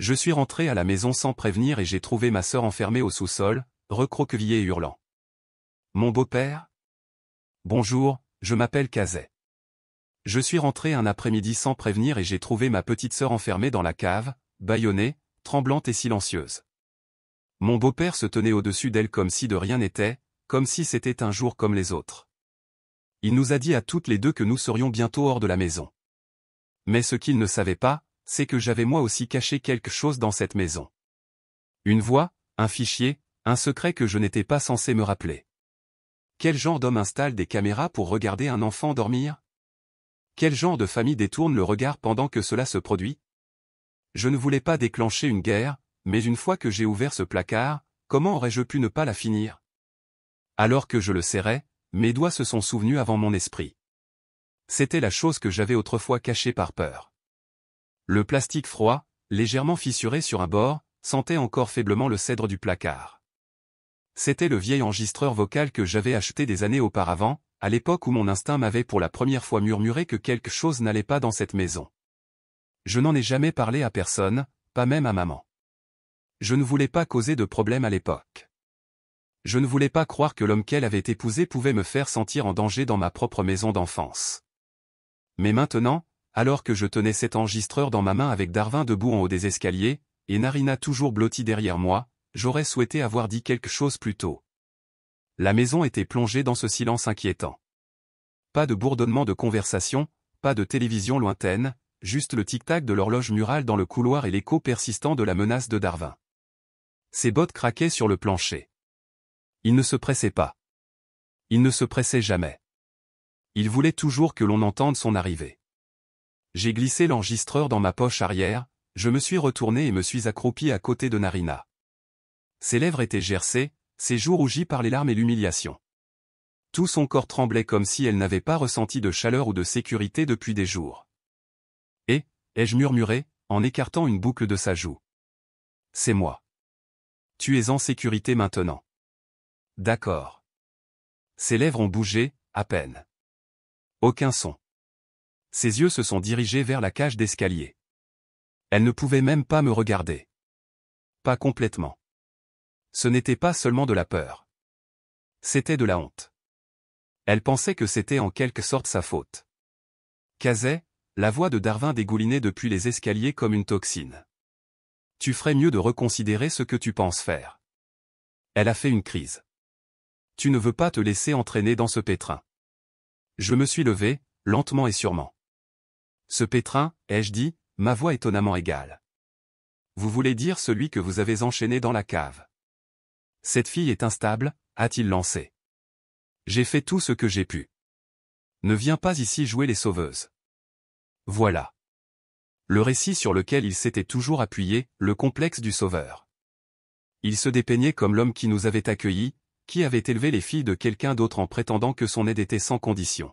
Je suis rentré à la maison sans prévenir et j'ai trouvé ma sœur enfermée au sous-sol, recroquevillée et hurlant. Mon beau-père? Bonjour, je m'appelle Kazay. Je suis rentré un après-midi sans prévenir et j'ai trouvé ma petite sœur enfermée dans la cave, bâillonnée, tremblante et silencieuse. Mon beau-père se tenait au-dessus d'elle comme si de rien n'était, comme si c'était un jour comme les autres. Il nous a dit à toutes les deux que nous serions bientôt hors de la maison. Mais ce qu'il ne savait pas, c'est que j'avais moi aussi caché quelque chose dans cette maison. Une voix, un fichier, un secret que je n'étais pas censé me rappeler. Quel genre d'homme installe des caméras pour regarder un enfant dormir? Quel genre de famille détourne le regard pendant que cela se produit? Je ne voulais pas déclencher une guerre, mais une fois que j'ai ouvert ce placard, comment aurais-je pu ne pas la finir? Alors que je le serrais, mes doigts se sont souvenus avant mon esprit. C'était la chose que j'avais autrefois cachée par peur. Le plastique froid, légèrement fissuré sur un bord, sentait encore faiblement le cèdre du placard. C'était le vieil enregistreur vocal que j'avais acheté des années auparavant, à l'époque où mon instinct m'avait pour la première fois murmuré que quelque chose n'allait pas dans cette maison. Je n'en ai jamais parlé à personne, pas même à maman. Je ne voulais pas causer de problème à l'époque. Je ne voulais pas croire que l'homme qu'elle avait épousé pouvait me faire sentir en danger dans ma propre maison d'enfance. Mais maintenant, alors que je tenais cet enregistreur dans ma main avec Darwin debout en haut des escaliers, et Narina toujours blottie derrière moi, j'aurais souhaité avoir dit quelque chose plus tôt. La maison était plongée dans ce silence inquiétant. Pas de bourdonnement de conversation, pas de télévision lointaine, juste le tic-tac de l'horloge murale dans le couloir et l'écho persistant de la menace de Darwin. Ses bottes craquaient sur le plancher. Il ne se pressait pas. Il ne se pressait jamais. Il voulait toujours que l'on entende son arrivée. J'ai glissé l'enregistreur dans ma poche arrière, je me suis retourné et me suis accroupi à côté de Narina. Ses lèvres étaient gercées, ses joues rougies par les larmes et l'humiliation. Tout son corps tremblait comme si elle n'avait pas ressenti de chaleur ou de sécurité depuis des jours. Et, ai-je murmuré, en écartant une boucle de sa joue. C'est moi. Tu es en sécurité maintenant. D'accord. Ses lèvres ont bougé, à peine. Aucun son. Ses yeux se sont dirigés vers la cage d'escalier. Elle ne pouvait même pas me regarder. Pas complètement. Ce n'était pas seulement de la peur. C'était de la honte. Elle pensait que c'était en quelque sorte sa faute. Kazay, la voix de Darwin dégoulinait depuis les escaliers comme une toxine. Tu ferais mieux de reconsidérer ce que tu penses faire. Elle a fait une crise. Tu ne veux pas te laisser entraîner dans ce pétrin. Je me suis levé, lentement et sûrement. Ce pétrin, ai-je dit, ma voix étonnamment égale. Vous voulez dire celui que vous avez enchaîné dans la cave. Cette fille est instable, a-t-il lancé. J'ai fait tout ce que j'ai pu. Ne viens pas ici jouer les sauveuses. Voilà. Le récit sur lequel il s'était toujours appuyé, le complexe du sauveur. Il se dépeignait comme l'homme qui nous avait accueillis, qui avait élevé les filles de quelqu'un d'autre en prétendant que son aide était sans condition.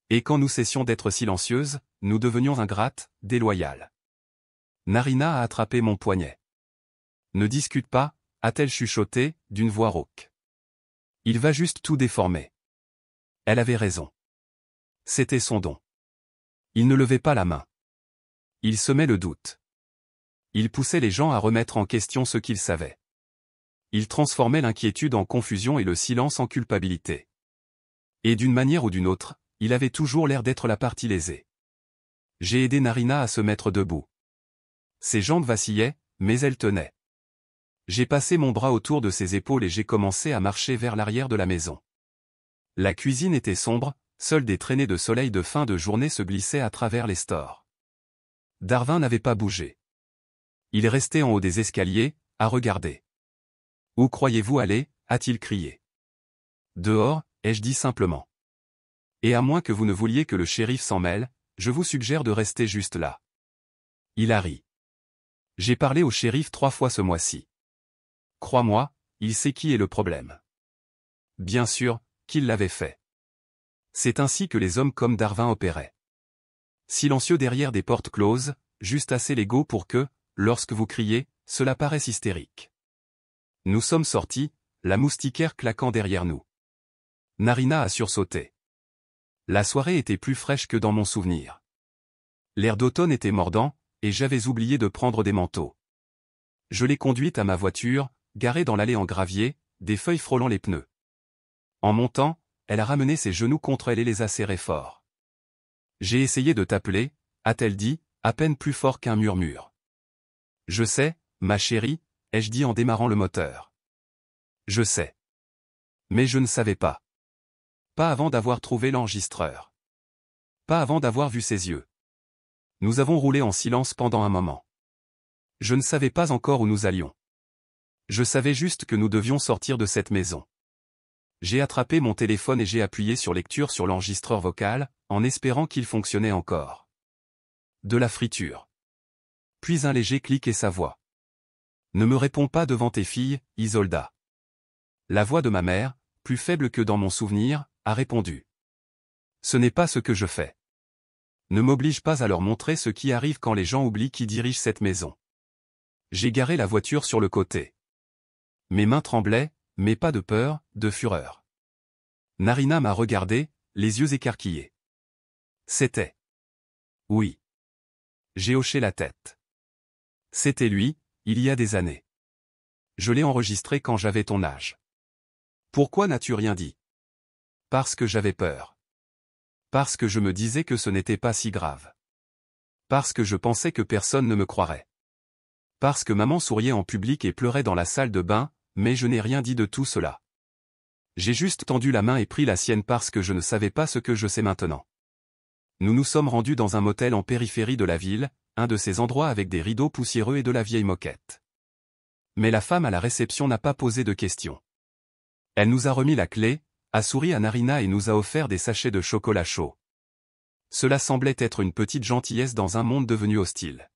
Et quand nous cessions d'être silencieuses, nous devenions ingrates, déloyales. Narina a attrapé mon poignet. Ne discute pas, a-t-elle chuchoté, d'une voix rauque. Il va juste tout déformer. Elle avait raison. C'était son don. Il ne levait pas la main. Il semait le doute. Il poussait les gens à remettre en question ce qu'ils savaient. Il transformait l'inquiétude en confusion et le silence en culpabilité. Et d'une manière ou d'une autre, il avait toujours l'air d'être la partie lésée. J'ai aidé Narina à se mettre debout. Ses jambes vacillaient, mais elle tenait. J'ai passé mon bras autour de ses épaules et j'ai commencé à marcher vers l'arrière de la maison. La cuisine était sombre, seules des traînées de soleil de fin de journée se glissaient à travers les stores. Darwin n'avait pas bougé. Il restait en haut des escaliers, à regarder. Où croyez-vous aller, a-t-il crié. Dehors, ai-je dit simplement. Et à moins que vous ne vouliez que le shérif s'en mêle, je vous suggère de rester juste là. Il a ri. J'ai parlé au shérif 3 fois ce mois-ci. Crois-moi, il sait qui est le problème. Bien sûr, qu'il l'avait fait. C'est ainsi que les hommes comme Darwin opéraient. Silencieux derrière des portes closes, juste assez légaux pour que, lorsque vous criez, cela paraisse hystérique. Nous sommes sortis, la moustiquaire claquant derrière nous. Narina a sursauté. La soirée était plus fraîche que dans mon souvenir. L'air d'automne était mordant, et j'avais oublié de prendre des manteaux. Je l'ai conduite à ma voiture, garée dans l'allée en gravier, des feuilles frôlant les pneus. En montant, elle a ramené ses genoux contre elle et les a serrés fort. J'ai essayé de t'appeler, a-t-elle dit, à peine plus fort qu'un murmure. Je sais, ma chérie, ai-je dit en démarrant le moteur. Je sais. Mais je ne savais pas. Pas avant d'avoir trouvé l'enregistreur. Pas avant d'avoir vu ses yeux. Nous avons roulé en silence pendant un moment. Je ne savais pas encore où nous allions. Je savais juste que nous devions sortir de cette maison. J'ai attrapé mon téléphone et j'ai appuyé sur lecture sur l'enregistreur vocal, en espérant qu'il fonctionnait encore. De la friture. Puis un léger clic et sa voix. Ne me réponds pas devant tes filles, Isolda. La voix de ma mère, plus faible que dans mon souvenir, a répondu. Ce n'est pas ce que je fais. Ne m'oblige pas à leur montrer ce qui arrive quand les gens oublient qui dirige cette maison. J'ai garé la voiture sur le côté. Mes mains tremblaient, mais pas de peur, de fureur. Narina m'a regardé, les yeux écarquillés. C'était. Oui. J'ai hoché la tête. C'était lui, il y a des années. Je l'ai enregistré quand j'avais ton âge. Pourquoi n'as-tu rien dit? Parce que j'avais peur. Parce que je me disais que ce n'était pas si grave. Parce que je pensais que personne ne me croirait. Parce que maman souriait en public et pleurait dans la salle de bain, mais je n'ai rien dit de tout cela. J'ai juste tendu la main et pris la sienne parce que je ne savais pas ce que je sais maintenant. Nous nous sommes rendus dans un motel en périphérie de la ville, un de ces endroits avec des rideaux poussiéreux et de la vieille moquette. Mais la femme à la réception n'a pas posé de questions. Elle nous a remis la clé, a souri à Narina et nous a offert des sachets de chocolat chaud. Cela semblait être une petite gentillesse dans un monde devenu hostile.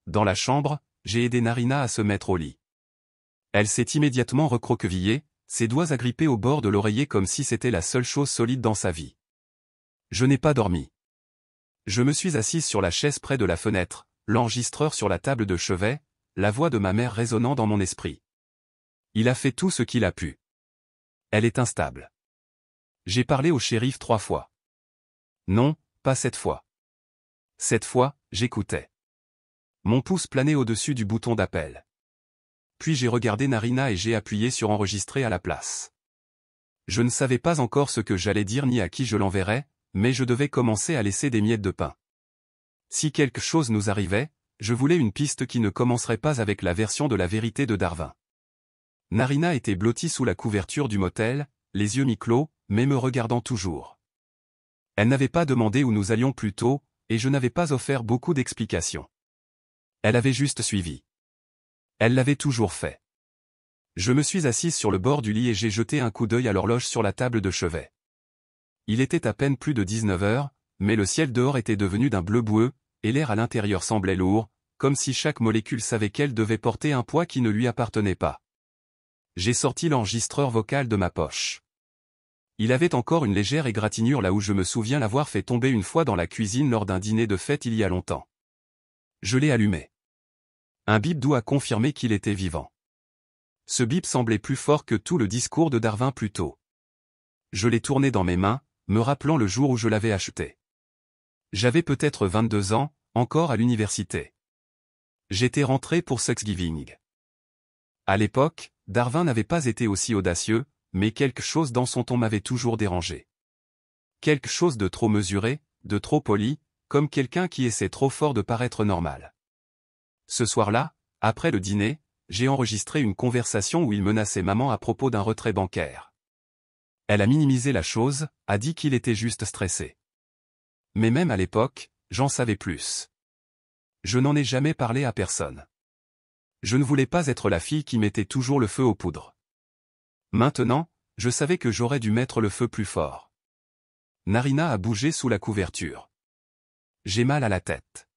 Dans la chambre, j'ai aidé Narina à se mettre au lit. Elle s'est immédiatement recroquevillée, ses doigts agrippés au bord de l'oreiller comme si c'était la seule chose solide dans sa vie. Je n'ai pas dormi. Je me suis assise sur la chaise près de la fenêtre, l'enregistreur sur la table de chevet, la voix de ma mère résonnant dans mon esprit. Il a fait tout ce qu'il a pu. Elle est instable. J'ai parlé au shérif 3 fois. Non, pas cette fois. Cette fois, j'écoutais. Mon pouce planait au-dessus du bouton d'appel. Puis j'ai regardé Narina et j'ai appuyé sur enregistrer à la place. Je ne savais pas encore ce que j'allais dire ni à qui je l'enverrais, mais je devais commencer à laisser des miettes de pain. Si quelque chose nous arrivait, je voulais une piste qui ne commencerait pas avec la version de la vérité de Darwin. Narina était blottie sous la couverture du motel, les yeux mi-clos, mais me regardant toujours. Elle n'avait pas demandé où nous allions plus tôt, et je n'avais pas offert beaucoup d'explications. Elle avait juste suivi. Elle l'avait toujours fait. Je me suis assise sur le bord du lit et j'ai jeté un coup d'œil à l'horloge sur la table de chevet. Il était à peine plus de 19 heures, mais le ciel dehors était devenu d'un bleu boueux, et l'air à l'intérieur semblait lourd, comme si chaque molécule savait qu'elle devait porter un poids qui ne lui appartenait pas. J'ai sorti l'enregistreur vocal de ma poche. Il avait encore une légère égratignure là où je me souviens l'avoir fait tomber une fois dans la cuisine lors d'un dîner de fête il y a longtemps. Je l'ai allumé. Un bip doux a confirmé qu'il était vivant. Ce bip semblait plus fort que tout le discours de Darwin plus tôt. Je l'ai tourné dans mes mains, me rappelant le jour où je l'avais acheté. J'avais peut-être 22 ans, encore à l'université. J'étais rentré pour Thanksgiving. À l'époque, Darwin n'avait pas été aussi audacieux, mais quelque chose dans son ton m'avait toujours dérangé. Quelque chose de trop mesuré, de trop poli, comme quelqu'un qui essaie trop fort de paraître normal. Ce soir-là, après le dîner, j'ai enregistré une conversation où il menaçait maman à propos d'un retrait bancaire. Elle a minimisé la chose, a dit qu'il était juste stressé. Mais même à l'époque, j'en savais plus. Je n'en ai jamais parlé à personne. Je ne voulais pas être la fille qui mettait toujours le feu aux poudres. Maintenant, je savais que j'aurais dû mettre le feu plus fort. Narina a bougé sous la couverture. J'ai mal à la tête.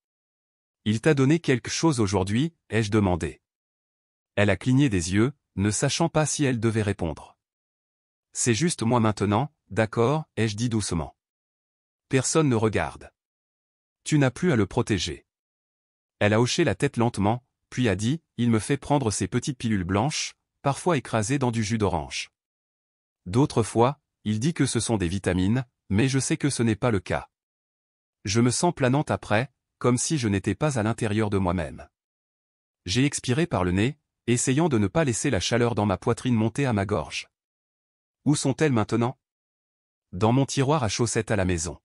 Il t'a donné quelque chose aujourd'hui, ai-je demandé. Elle a cligné des yeux, ne sachant pas si elle devait répondre. C'est juste moi maintenant, d'accord, ai-je dit doucement. Personne ne regarde. Tu n'as plus à le protéger. Elle a hoché la tête lentement, puis a dit, il me fait prendre ces petites pilules blanches, parfois écrasées dans du jus d'orange. D'autres fois, il dit que ce sont des vitamines, mais je sais que ce n'est pas le cas. Je me sens planante après, comme si je n'étais pas à l'intérieur de moi-même. J'ai expiré par le nez, essayant de ne pas laisser la chaleur dans ma poitrine monter à ma gorge. Où sont-elles maintenant? Dans mon tiroir à chaussettes à la maison.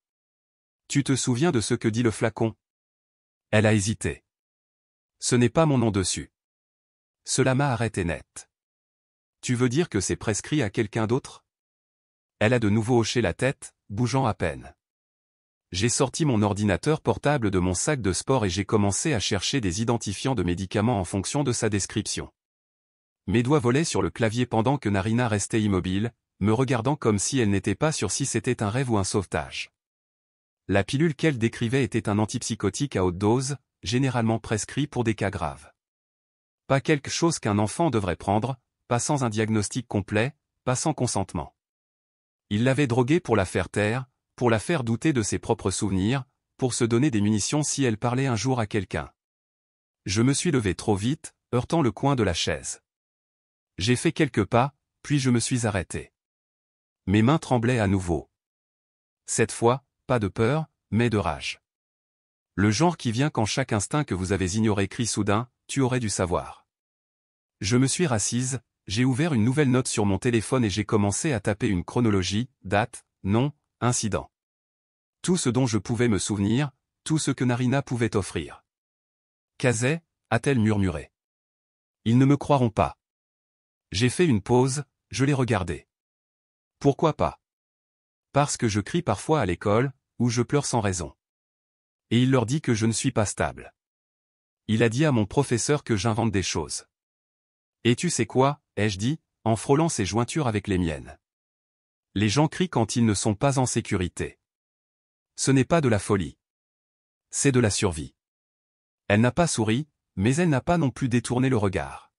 Tu te souviens de ce que dit le flacon? Elle a hésité. Ce n'est pas mon nom dessus. Cela m'a arrêté net. Tu veux dire que c'est prescrit à quelqu'un d'autre? Elle a de nouveau hoché la tête, bougeant à peine. J'ai sorti mon ordinateur portable de mon sac de sport et j'ai commencé à chercher des identifiants de médicaments en fonction de sa description. Mes doigts volaient sur le clavier pendant que Narina restait immobile, me regardant comme si elle n'était pas sûre si c'était un rêve ou un sauvetage. La pilule qu'elle décrivait était un antipsychotique à haute dose, généralement prescrit pour des cas graves. Pas quelque chose qu'un enfant devrait prendre, pas sans un diagnostic complet, pas sans consentement. Il l'avait droguée pour la faire taire, pour la faire douter de ses propres souvenirs, pour se donner des munitions si elle parlait un jour à quelqu'un. Je me suis levé trop vite, heurtant le coin de la chaise. J'ai fait quelques pas, puis je me suis arrêté. Mes mains tremblaient à nouveau. Cette fois, pas de peur, mais de rage. Le genre qui vient quand chaque instinct que vous avez ignoré crie soudain, tu aurais dû savoir. Je me suis rassise, j'ai ouvert une nouvelle note sur mon téléphone et j'ai commencé à taper une chronologie, date, nom, incident. Tout ce dont je pouvais me souvenir, tout ce que Narina pouvait offrir. Kazé, a-t-elle murmuré. Ils ne me croiront pas. J'ai fait une pause, je l'ai regardé. Pourquoi pas? Parce que je crie parfois à l'école, ou je pleure sans raison. Et il leur dit que je ne suis pas stable. Il a dit à mon professeur que j'invente des choses. Et tu sais quoi, ai-je dit, en frôlant ses jointures avec les miennes. Les gens crient quand ils ne sont pas en sécurité. Ce n'est pas de la folie. C'est de la survie. Elle n'a pas souri, mais elle n'a pas non plus détourné le regard.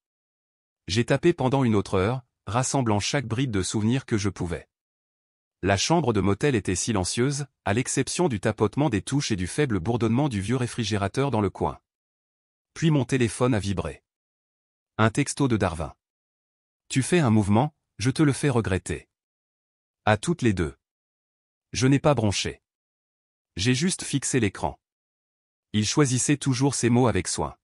J'ai tapé pendant une autre heure, rassemblant chaque bride de souvenirs que je pouvais. La chambre de motel était silencieuse, à l'exception du tapotement des touches et du faible bourdonnement du vieux réfrigérateur dans le coin. Puis mon téléphone a vibré. Un texto de Darwin. Tu fais un mouvement, je te le fais regretter. À toutes les deux. Je n'ai pas bronché. J'ai juste fixé l'écran. Il choisissait toujours ses mots avec soin.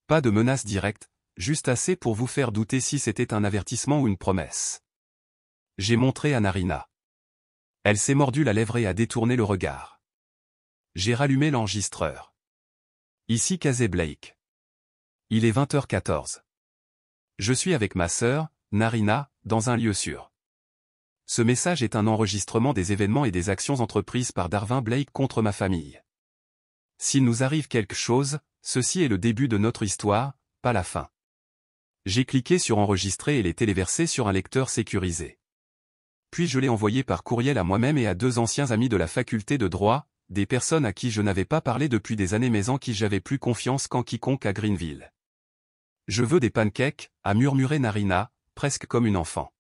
Pas de menace directe, juste assez pour vous faire douter si c'était un avertissement ou une promesse. J'ai montré à Narina. Elle s'est mordue la lèvre et a détourné le regard. J'ai rallumé l'enregistreur. Ici Kazé Blake. Il est 20h14. Je suis avec ma sœur, Narina, dans un lieu sûr. Ce message est un enregistrement des événements et des actions entreprises par Darwin Blake contre ma famille. S'il nous arrive quelque chose, ceci est le début de notre histoire, pas la fin. J'ai cliqué sur enregistrer et l'ai téléversé sur un lecteur sécurisé. Puis je l'ai envoyé par courriel à moi-même et à 2 anciens amis de la faculté de droit, des personnes à qui je n'avais pas parlé depuis des années mais en qui j'avais plus confiance qu'en quiconque à Greenville. Je veux des pancakes, a murmuré Narina, presque comme une enfant.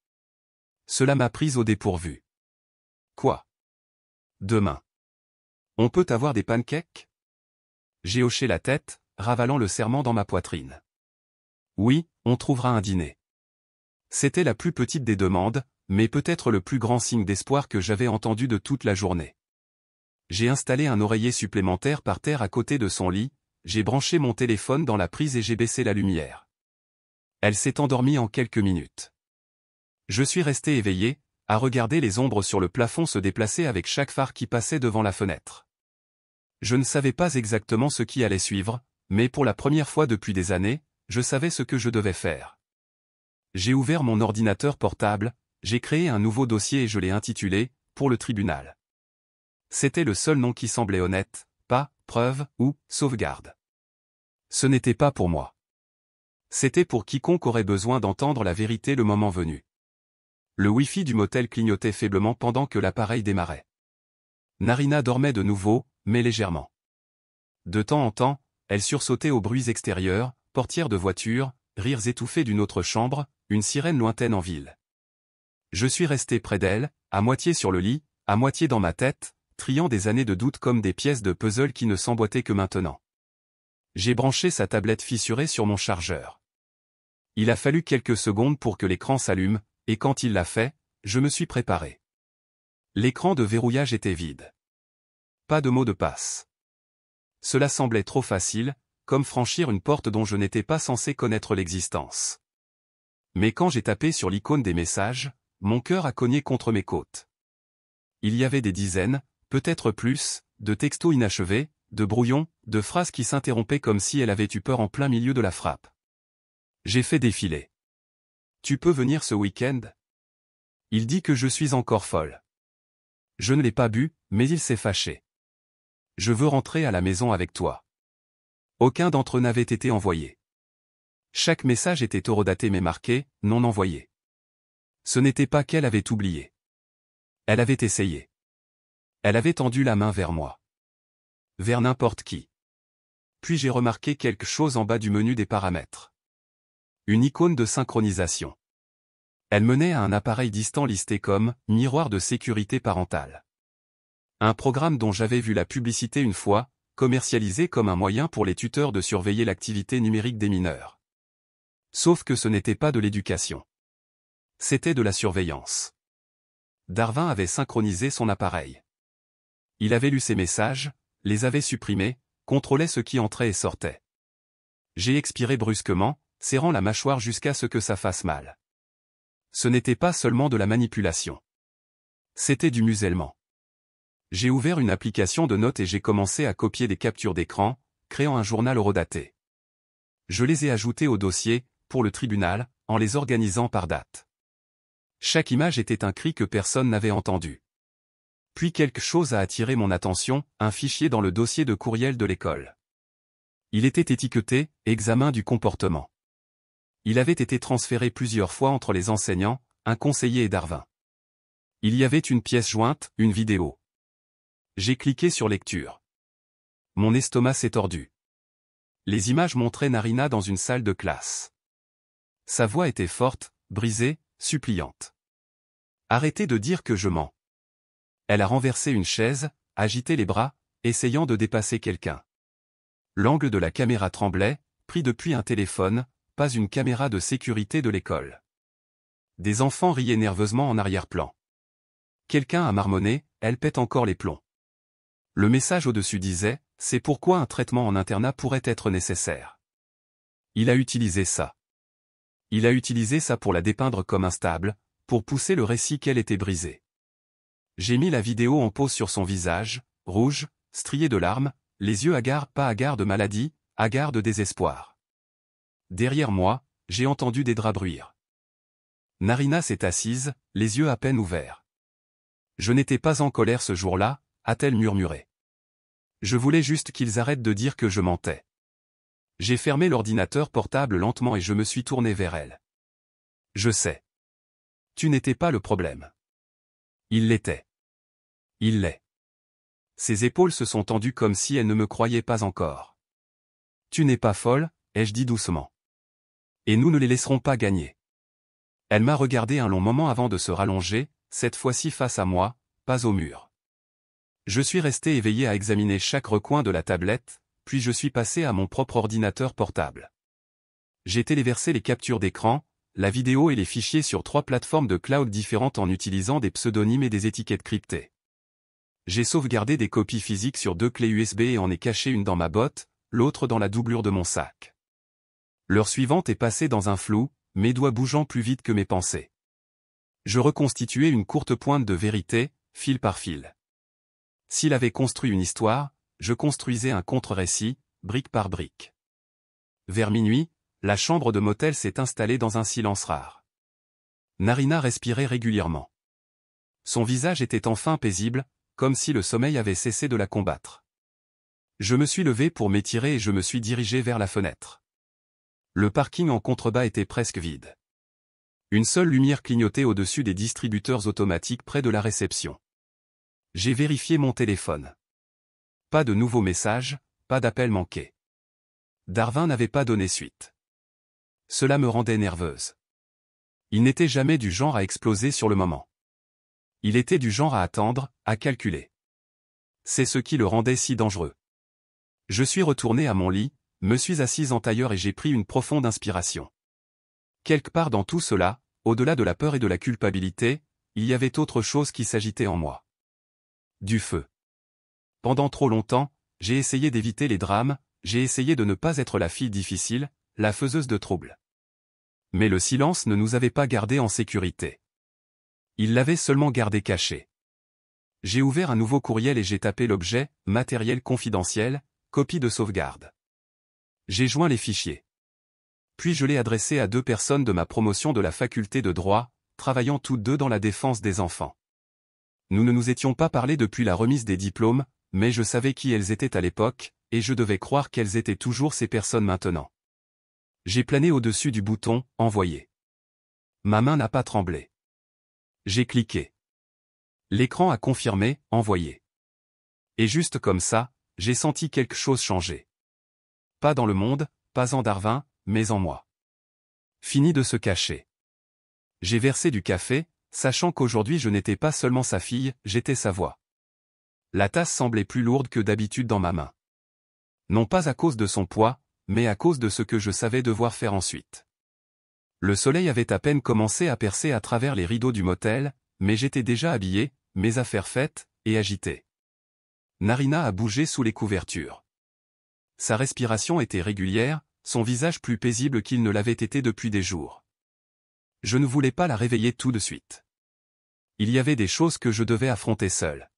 Cela m'a prise au dépourvu. Quoi? Demain. On peut avoir des pancakes? J'ai hoché la tête, ravalant le serment dans ma poitrine. Oui, on trouvera un dîner. C'était la plus petite des demandes, mais peut-être le plus grand signe d'espoir que j'avais entendu de toute la journée. J'ai installé un oreiller supplémentaire par terre à côté de son lit, j'ai branché mon téléphone dans la prise et j'ai baissé la lumière. Elle s'est endormie en quelques minutes. Je suis resté éveillé, à regarder les ombres sur le plafond se déplacer avec chaque phare qui passait devant la fenêtre. Je ne savais pas exactement ce qui allait suivre, mais pour la première fois depuis des années, je savais ce que je devais faire. J'ai ouvert mon ordinateur portable, j'ai créé un nouveau dossier et je l'ai intitulé « Pour le tribunal ». C'était le seul nom qui semblait honnête, pas « preuve » ou « sauvegarde ». Ce n'était pas pour moi. C'était pour quiconque aurait besoin d'entendre la vérité le moment venu. Le Wi-Fi du motel clignotait faiblement pendant que l'appareil démarrait. Narina dormait de nouveau, mais légèrement. De temps en temps, elle sursautait aux bruits extérieurs, portières de voiture, rires étouffés d'une autre chambre, une sirène lointaine en ville. Je suis resté près d'elle, à moitié sur le lit, à moitié dans ma tête, triant des années de doute comme des pièces de puzzle qui ne s'emboîtaient que maintenant. J'ai branché sa tablette fissurée sur mon chargeur. Il a fallu quelques secondes pour que l'écran s'allume, et quand il l'a fait, je me suis préparé. L'écran de verrouillage était vide. Pas de mot de passe. Cela semblait trop facile, comme franchir une porte dont je n'étais pas censé connaître l'existence. Mais quand j'ai tapé sur l'icône des messages, mon cœur a cogné contre mes côtes. Il y avait des dizaines, peut-être plus, de textos inachevés, de brouillons, de phrases qui s'interrompaient comme si elle avait eu peur en plein milieu de la frappe. J'ai fait défiler. Tu peux venir ce week-end? Il dit que je suis encore folle. Je ne l'ai pas bu, mais il s'est fâché. Je veux rentrer à la maison avec toi. Aucun d'entre eux n'avait été envoyé. Chaque message était horodaté mais marqué « non envoyé ». Ce n'était pas qu'elle avait oublié. Elle avait essayé. Elle avait tendu la main vers moi. Vers n'importe qui. Puis j'ai remarqué quelque chose en bas du menu des paramètres. Une icône de synchronisation. Elle menait à un appareil distant listé comme « miroir de sécurité parentale ». Un programme dont j'avais vu la publicité une fois, commercialisé comme un moyen pour les tuteurs de surveiller l'activité numérique des mineurs. Sauf que ce n'était pas de l'éducation. C'était de la surveillance. Darwin avait synchronisé son appareil. Il avait lu ses messages, les avait supprimés, contrôlait ce qui entrait et sortait. J'ai expiré brusquement, serrant la mâchoire jusqu'à ce que ça fasse mal. Ce n'était pas seulement de la manipulation. C'était du musellement. J'ai ouvert une application de notes et j'ai commencé à copier des captures d'écran, créant un journal horodaté. Je les ai ajoutées au dossier, pour le tribunal, en les organisant par date. Chaque image était un cri que personne n'avait entendu. Puis quelque chose a attiré mon attention, un fichier dans le dossier de courriel de l'école. Il était étiqueté « Examen du comportement ». Il avait été transféré plusieurs fois entre les enseignants, un conseiller et Darwin. Il y avait une pièce jointe, une vidéo. J'ai cliqué sur lecture. Mon estomac s'est tordu. Les images montraient Narina dans une salle de classe. Sa voix était forte, brisée, suppliante. Arrêtez de dire que je mens. Elle a renversé une chaise, agité les bras, essayant de dépasser quelqu'un. L'angle de la caméra tremblait, pris depuis un téléphone, pas une caméra de sécurité de l'école. Des enfants riaient nerveusement en arrière-plan. Quelqu'un a marmonné, elle pète encore les plombs. Le message au-dessus disait, c'est pourquoi un traitement en internat pourrait être nécessaire. Il a utilisé ça. Il a utilisé ça pour la dépeindre comme instable, pour pousser le récit qu'elle était brisée. J'ai mis la vidéo en pause sur son visage, rouge, strié de larmes, les yeux hagards, pas hagards de maladie, hagards de désespoir. Derrière moi, j'ai entendu des draps bruire. Narina s'est assise, les yeux à peine ouverts. Je n'étais pas en colère ce jour-là, a-t-elle murmuré. Je voulais juste qu'ils arrêtent de dire que je mentais. J'ai fermé l'ordinateur portable lentement et je me suis tourné vers elle. Je sais. Tu n'étais pas le problème. Il l'était. Il l'est. Ses épaules se sont tendues comme si elle ne me croyait pas encore. Tu n'es pas folle, ai-je dit doucement. Et nous ne les laisserons pas gagner. Elle m'a regardé un long moment avant de se rallonger, cette fois-ci face à moi, pas au mur. Je suis resté éveillé à examiner chaque recoin de la tablette, puis je suis passé à mon propre ordinateur portable. J'ai téléversé les captures d'écran, la vidéo et les fichiers sur 3 plateformes de cloud différentes en utilisant des pseudonymes et des étiquettes cryptées. J'ai sauvegardé des copies physiques sur 2 clés USB et en ai caché une dans ma botte, l'autre dans la doublure de mon sac. L'heure suivante est passée dans un flou, mes doigts bougeant plus vite que mes pensées. Je reconstituais une courte pointe de vérité, fil par fil. S'il avait construit une histoire, je construisais un contre-récit, brique par brique. Vers minuit, la chambre de motel s'est installée dans un silence rare. Narina respirait régulièrement. Son visage était enfin paisible, comme si le sommeil avait cessé de la combattre. Je me suis levé pour m'étirer et je me suis dirigé vers la fenêtre. Le parking en contrebas était presque vide. Une seule lumière clignotait au-dessus des distributeurs automatiques près de la réception. J'ai vérifié mon téléphone. Pas de nouveaux messages, pas d'appels manqués. Darwin n'avait pas donné suite. Cela me rendait nerveuse. Il n'était jamais du genre à exploser sur le moment. Il était du genre à attendre, à calculer. C'est ce qui le rendait si dangereux. Je suis retourné à mon lit, me suis assise en tailleur et j'ai pris une profonde inspiration. Quelque part dans tout cela, au-delà de la peur et de la culpabilité, il y avait autre chose qui s'agitait en moi. Du feu. Pendant trop longtemps, j'ai essayé d'éviter les drames, j'ai essayé de ne pas être la fille difficile, la faiseuse de troubles. Mais le silence ne nous avait pas gardés en sécurité. Il l'avait seulement gardé caché. J'ai ouvert un nouveau courriel et j'ai tapé l'objet « Matériel confidentiel, copie de sauvegarde ». J'ai joint les fichiers. Puis je l'ai adressé à 2 personnes de ma promotion de la faculté de droit, travaillant toutes 2 dans la défense des enfants. Nous ne nous étions pas parlé depuis la remise des diplômes, mais je savais qui elles étaient à l'époque, et je devais croire qu'elles étaient toujours ces personnes maintenant. J'ai plané au-dessus du bouton « Envoyer ». Ma main n'a pas tremblé. J'ai cliqué. L'écran a confirmé « Envoyer ». Et juste comme ça, j'ai senti quelque chose changer. Pas dans le monde, pas en Darwin, mais en moi. Fini de se cacher. J'ai versé du café, sachant qu'aujourd'hui je n'étais pas seulement sa fille, j'étais sa voix. La tasse semblait plus lourde que d'habitude dans ma main. Non pas à cause de son poids, mais à cause de ce que je savais devoir faire ensuite. Le soleil avait à peine commencé à percer à travers les rideaux du motel, mais j'étais déjà habillé, mes affaires faites, et agité. Narina a bougé sous les couvertures. Sa respiration était régulière, son visage plus paisible qu'il ne l'avait été depuis des jours. Je ne voulais pas la réveiller tout de suite. Il y avait des choses que je devais affronter seul.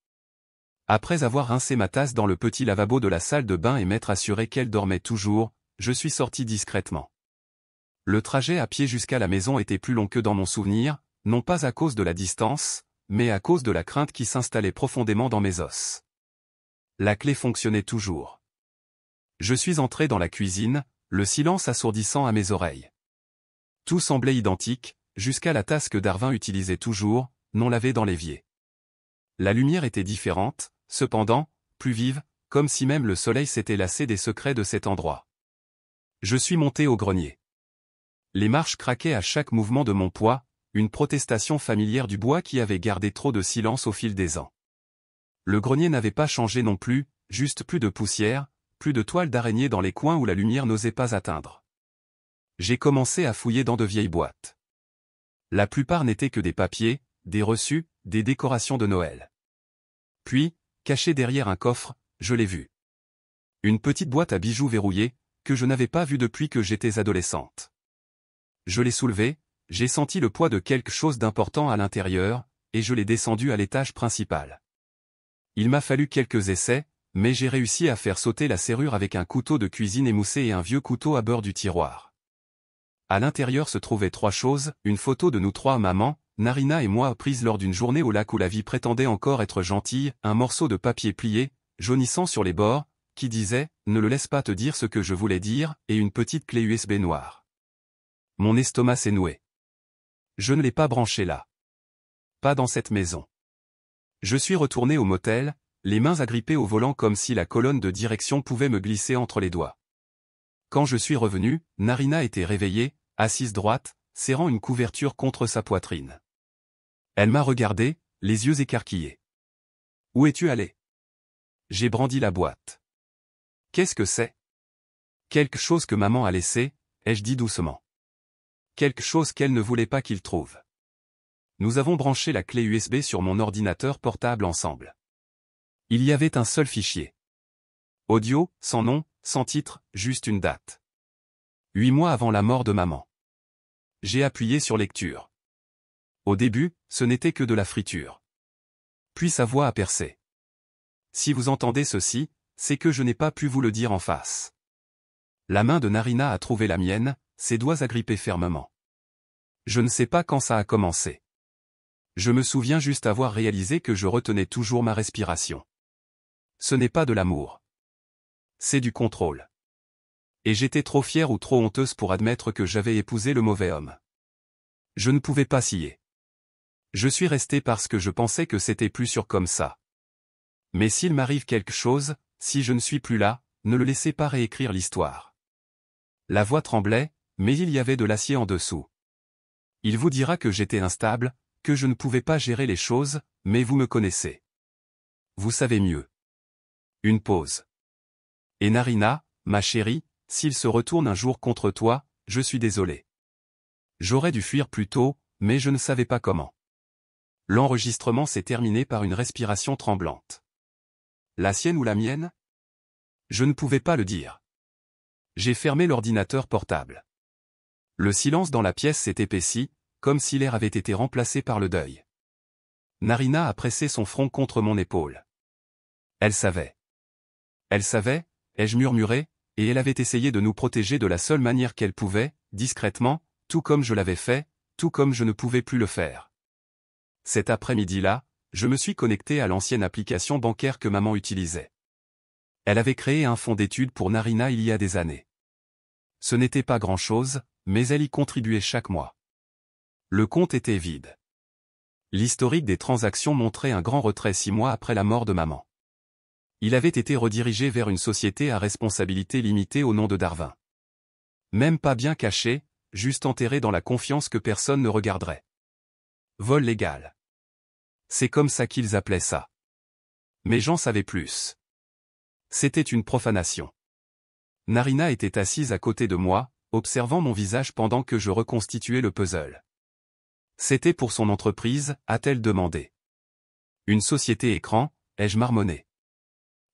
Après avoir rincé ma tasse dans le petit lavabo de la salle de bain et m'être assuré qu'elle dormait toujours, je suis sorti discrètement. Le trajet à pied jusqu'à la maison était plus long que dans mon souvenir, non pas à cause de la distance, mais à cause de la crainte qui s'installait profondément dans mes os. La clé fonctionnait toujours. Je suis entré dans la cuisine, le silence assourdissant à mes oreilles. Tout semblait identique, jusqu'à la tasse que Darwin utilisait toujours, non lavée dans l'évier. La lumière était différente, cependant, plus vive, comme si même le soleil s'était lassé des secrets de cet endroit. Je suis monté au grenier. Les marches craquaient à chaque mouvement de mon poids, une protestation familière du bois qui avait gardé trop de silence au fil des ans. Le grenier n'avait pas changé non plus, juste plus de poussière, plus de toiles d'araignée dans les coins où la lumière n'osait pas atteindre. J'ai commencé à fouiller dans de vieilles boîtes. La plupart n'étaient que des papiers, des reçus, des décorations de Noël. Puis, caché derrière un coffre, je l'ai vu. Une petite boîte à bijoux verrouillée, que je n'avais pas vue depuis que j'étais adolescente. Je l'ai soulevée, j'ai senti le poids de quelque chose d'important à l'intérieur, et je l'ai descendu à l'étage principal. Il m'a fallu quelques essais, mais j'ai réussi à faire sauter la serrure avec un couteau de cuisine émoussé et un vieux couteau à beurre du tiroir. À l'intérieur se trouvaient 3 choses, une photo de nous 3 maman, Narina et moi prise lors d'une journée au lac où la vie prétendait encore être gentille, un morceau de papier plié, jaunissant sur les bords, qui disait « Ne le laisse pas te dire ce que je voulais dire » et une petite clé USB noire. Mon estomac s'est noué. Je ne l'ai pas branché là. Pas dans cette maison. Je suis retourné au motel, les mains agrippées au volant comme si la colonne de direction pouvait me glisser entre les doigts. Quand je suis revenu, Narina était réveillée, assise droite, serrant une couverture contre sa poitrine. Elle m'a regardé, les yeux écarquillés. « Où es-tu allé ?» J'ai brandi la boîte. « Qu'est-ce que c'est ?»« Quelque chose que maman a laissé, » ai-je dit doucement. Quelque chose qu'elle ne voulait pas qu'il trouve. Nous avons branché la clé USB sur mon ordinateur portable ensemble. Il y avait un seul fichier. Audio, sans nom, sans titre, juste une date. 8 mois avant la mort de maman. J'ai appuyé sur lecture. Au début, ce n'était que de la friture. Puis sa voix a percé. Si vous entendez ceci, c'est que je n'ai pas pu vous le dire en face. La main de Narina a trouvé la mienne, ses doigts agrippés fermement. Je ne sais pas quand ça a commencé. Je me souviens juste avoir réalisé que je retenais toujours ma respiration. Ce n'est pas de l'amour. C'est du contrôle. Et j'étais trop fière ou trop honteuse pour admettre que j'avais épousé le mauvais homme. Je ne pouvais pas scier. Je suis resté parce que je pensais que c'était plus sûr comme ça. Mais s'il m'arrive quelque chose, si je ne suis plus là, ne le laissez pas réécrire l'histoire. La voix tremblait, mais il y avait de l'acier en dessous. Il vous dira que j'étais instable, que je ne pouvais pas gérer les choses, mais vous me connaissez. Vous savez mieux. Une pause. Et Narina, ma chérie, s'il se retourne un jour contre toi, je suis désolé. J'aurais dû fuir plus tôt, mais je ne savais pas comment. L'enregistrement s'est terminé par une respiration tremblante. La sienne ou la mienne? Je ne pouvais pas le dire. J'ai fermé l'ordinateur portable. Le silence dans la pièce s'est épaissi, comme si l'air avait été remplacé par le deuil. Narina a pressé son front contre mon épaule. Elle savait. Elle savait, ai-je murmuré, et elle avait essayé de nous protéger de la seule manière qu'elle pouvait, discrètement, tout comme je l'avais fait, tout comme je ne pouvais plus le faire. Cet après-midi-là, je me suis connecté à l'ancienne application bancaire que maman utilisait. Elle avait créé un fonds d'études pour Narina il y a des années. Ce n'était pas grand-chose, mais elle y contribuait chaque mois. Le compte était vide. L'historique des transactions montrait un grand retrait 6 mois après la mort de maman. Il avait été redirigé vers une société à responsabilité limitée au nom de Darwin. Même pas bien caché, juste enterré dans la confiance que personne ne regarderait. Vol légal. C'est comme ça qu'ils appelaient ça. Mais j'en savais plus. C'était une profanation. Narina était assise à côté de moi, observant mon visage pendant que je reconstituais le puzzle. C'était pour son entreprise, a-t-elle demandé. Une société écran, ai-je marmonné.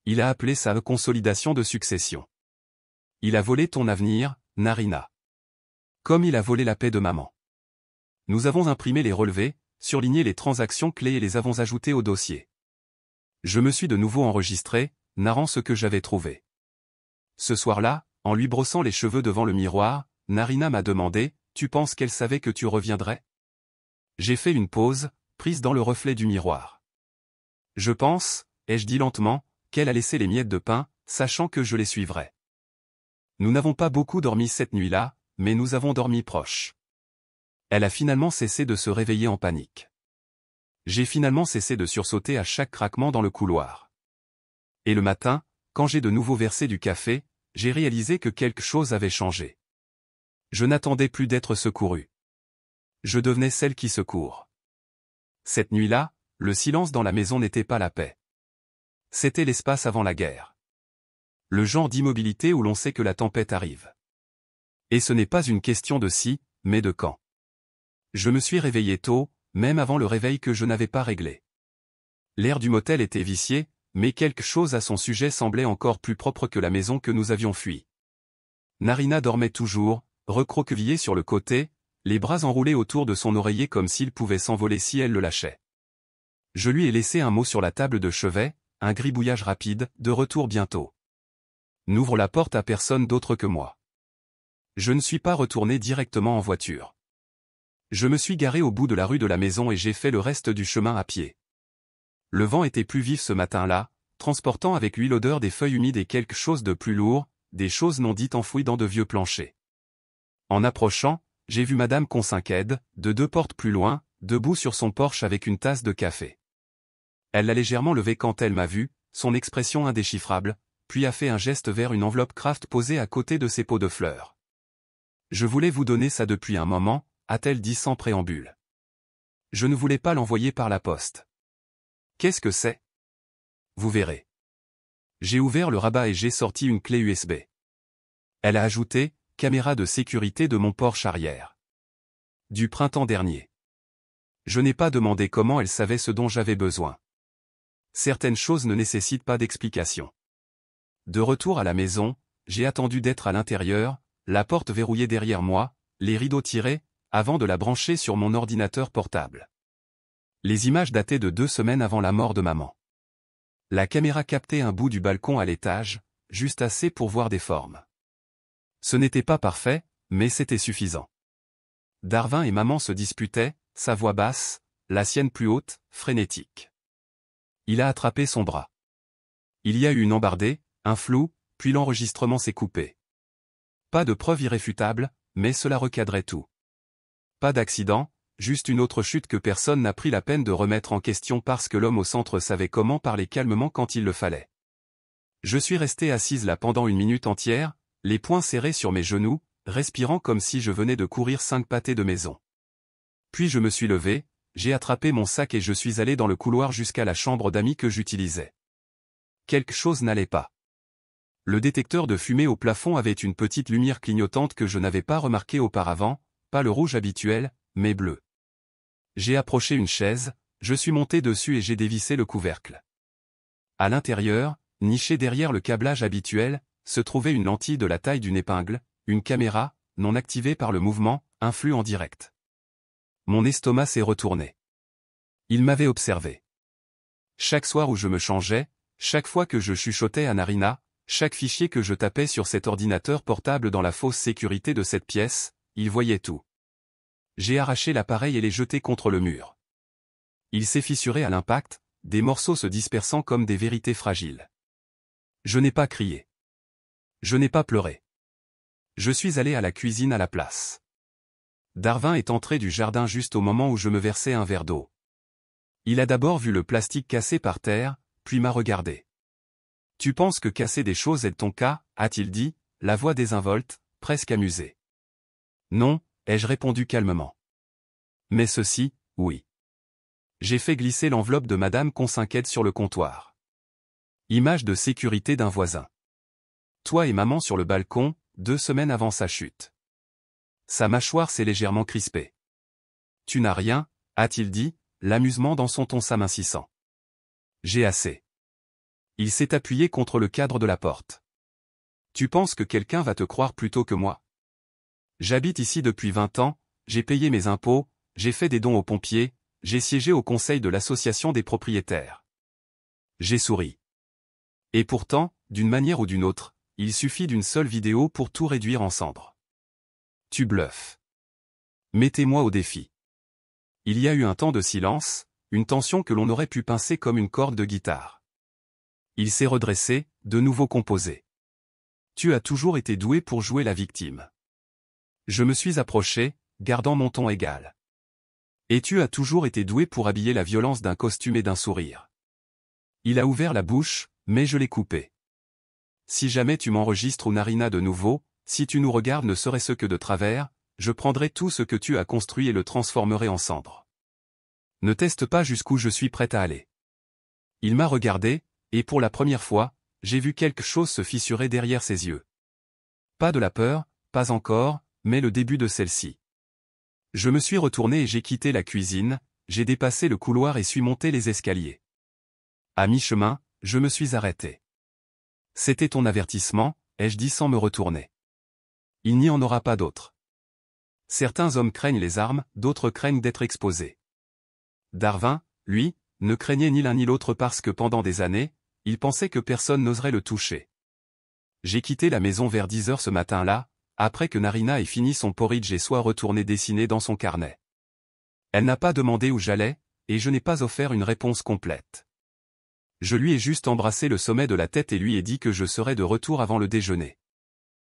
Il a appelé ça consolidation de succession. Il a volé ton avenir, Narina. Comme il a volé la paix de maman. Nous avons imprimé les relevés, surligné les transactions clés et les avons ajoutées au dossier. Je me suis de nouveau enregistré, narrant ce que j'avais trouvé. Ce soir-là, en lui brossant les cheveux devant le miroir, Narina m'a demandé, « Tu penses qu'elle savait que tu reviendrais ?» J'ai fait une pause, prise dans le reflet du miroir. Je pense, ai-je dit lentement, qu'elle a laissé les miettes de pain, sachant que je les suivrais. Nous n'avons pas beaucoup dormi cette nuit-là, mais nous avons dormi proche. Elle a finalement cessé de se réveiller en panique. J'ai finalement cessé de sursauter à chaque craquement dans le couloir. Et le matin, quand j'ai de nouveau versé du café, j'ai réalisé que quelque chose avait changé. Je n'attendais plus d'être secouru. Je devenais celle qui secourt. Cette nuit-là, le silence dans la maison n'était pas la paix. C'était l'espace avant la guerre. Le genre d'immobilité où l'on sait que la tempête arrive. Et ce n'est pas une question de si, mais de quand. Je me suis réveillé tôt, même avant le réveil que je n'avais pas réglé. L'air du motel était vicié, mais quelque chose à son sujet semblait encore plus propre que la maison que nous avions fui. Narina dormait toujours, recroquevillée sur le côté, les bras enroulés autour de son oreiller comme s'il pouvait s'envoler si elle le lâchait. Je lui ai laissé un mot sur la table de chevet, un gribouillage rapide, de retour bientôt. N'ouvre la porte à personne d'autre que moi. Je ne suis pas retourné directement en voiture. Je me suis garé au bout de la rue de la maison et j'ai fait le reste du chemin à pied. Le vent était plus vif ce matin-là, transportant avec lui l'odeur des feuilles humides et quelque chose de plus lourd, des choses non dites enfouies dans de vieux planchers. En approchant, j'ai vu Madame Concinquède, de 2 portes plus loin, debout sur son porche avec une tasse de café. Elle l'a légèrement levé quand elle m'a vu, son expression indéchiffrable, puis a fait un geste vers une enveloppe Kraft posée à côté de ses pots de fleurs. « Je voulais vous donner ça depuis un moment », a-t-elle dit sans préambule. Je ne voulais pas l'envoyer par la poste. Qu'est-ce que c'est? Vous verrez. J'ai ouvert le rabat et j'ai sorti une clé USB. Elle a ajouté, caméra de sécurité de mon Porsche arrière. Du printemps dernier. Je n'ai pas demandé comment elle savait ce dont j'avais besoin. Certaines choses ne nécessitent pas d'explication. De retour à la maison, j'ai attendu d'être à l'intérieur, la porte verrouillée derrière moi, les rideaux tirés, avant de la brancher sur mon ordinateur portable. Les images dataient de 2 semaines avant la mort de maman. La caméra captait un bout du balcon à l'étage, juste assez pour voir des formes. Ce n'était pas parfait, mais c'était suffisant. Darwin et maman se disputaient, sa voix basse, la sienne plus haute, frénétique. Il a attrapé son bras. Il y a eu une embardée, un flou, puis l'enregistrement s'est coupé. Pas de preuve irréfutable, mais cela recadrait tout. Pas d'accident, juste une autre chute que personne n'a pris la peine de remettre en question parce que l'homme au centre savait comment parler calmement quand il le fallait. Je suis resté assise là pendant 1 minute entière, les poings serrés sur mes genoux, respirant comme si je venais de courir 5 pâtés de maison. Puis je me suis levé, j'ai attrapé mon sac et je suis allé dans le couloir jusqu'à la chambre d'amis que j'utilisais. Quelque chose n'allait pas. Le détecteur de fumée au plafond avait une petite lumière clignotante que je n'avais pas remarquée auparavant, pas le rouge habituel, mais bleu. J'ai approché une chaise, je suis monté dessus et j'ai dévissé le couvercle. À l'intérieur, niché derrière le câblage habituel, se trouvait une lentille de la taille d'une épingle, une caméra, non activée par le mouvement, un flux en direct. Mon estomac s'est retourné. Il m'avait observé. Chaque soir où je me changeais, chaque fois que je chuchotais à Narina, chaque fichier que je tapais sur cet ordinateur portable dans la fausse sécurité de cette pièce, il voyait tout. J'ai arraché l'appareil et l'ai jeté contre le mur. Il s'est fissuré à l'impact, des morceaux se dispersant comme des vérités fragiles. Je n'ai pas crié. Je n'ai pas pleuré. Je suis allé à la cuisine à la place. Darwin est entré du jardin juste au moment où je me versais un verre d'eau. Il a d'abord vu le plastique cassé par terre, puis m'a regardé. « Tu penses que casser des choses aide ton cas ?» a-t-il dit, la voix désinvolte, presque amusée. « Non » ai-je répondu calmement. « Mais ceci, oui. » J'ai fait glisser l'enveloppe de Madame Consinquette sur le comptoir. Image de sécurité d'un voisin. Toi et maman sur le balcon, 2 semaines avant sa chute. Sa mâchoire s'est légèrement crispée. « Tu n'as rien ?» a-t-il dit, l'amusement dans son ton s'amincissant. J'ai assez. Il s'est appuyé contre le cadre de la porte. Tu penses que quelqu'un va te croire plutôt que moi? J'habite ici depuis 20 ans, j'ai payé mes impôts, j'ai fait des dons aux pompiers, j'ai siégé au conseil de l'association des propriétaires. J'ai souri. Et pourtant, d'une manière ou d'une autre, il suffit d'une seule vidéo pour tout réduire en cendres. Tu bluffes. Mettez-moi au défi. Il y a eu un temps de silence, une tension que l'on aurait pu pincer comme une corde de guitare. Il s'est redressé, de nouveau composé. Tu as toujours été doué pour jouer la victime. Je me suis approché, gardant mon ton égal. Et tu as toujours été doué pour habiller la violence d'un costume et d'un sourire. Il a ouvert la bouche, mais je l'ai coupé. Si jamais tu m'enregistres ou Narina de nouveau, si tu nous regardes ne serait-ce que de travers, je prendrai tout ce que tu as construit et le transformerai en cendres. Ne teste pas jusqu'où je suis prêt à aller. Il m'a regardé, et pour la première fois, j'ai vu quelque chose se fissurer derrière ses yeux. Pas de la peur, pas encore, mais le début de celle-ci. Je me suis retourné et j'ai quitté la cuisine, j'ai dépassé le couloir et suis monté les escaliers. À mi-chemin, je me suis arrêté. C'était ton avertissement, ai-je dit sans me retourner. Il n'y en aura pas d'autre. Certains hommes craignent les armes, d'autres craignent d'être exposés. Darwin, lui, ne craignait ni l'un ni l'autre parce que pendant des années, il pensait que personne n'oserait le toucher. J'ai quitté la maison vers 10 heures ce matin-là, après que Narina ait fini son porridge et soit retournée dessiner dans son carnet. Elle n'a pas demandé où j'allais, et je n'ai pas offert une réponse complète. Je lui ai juste embrassé le sommet de la tête et lui ai dit que je serais de retour avant le déjeuner.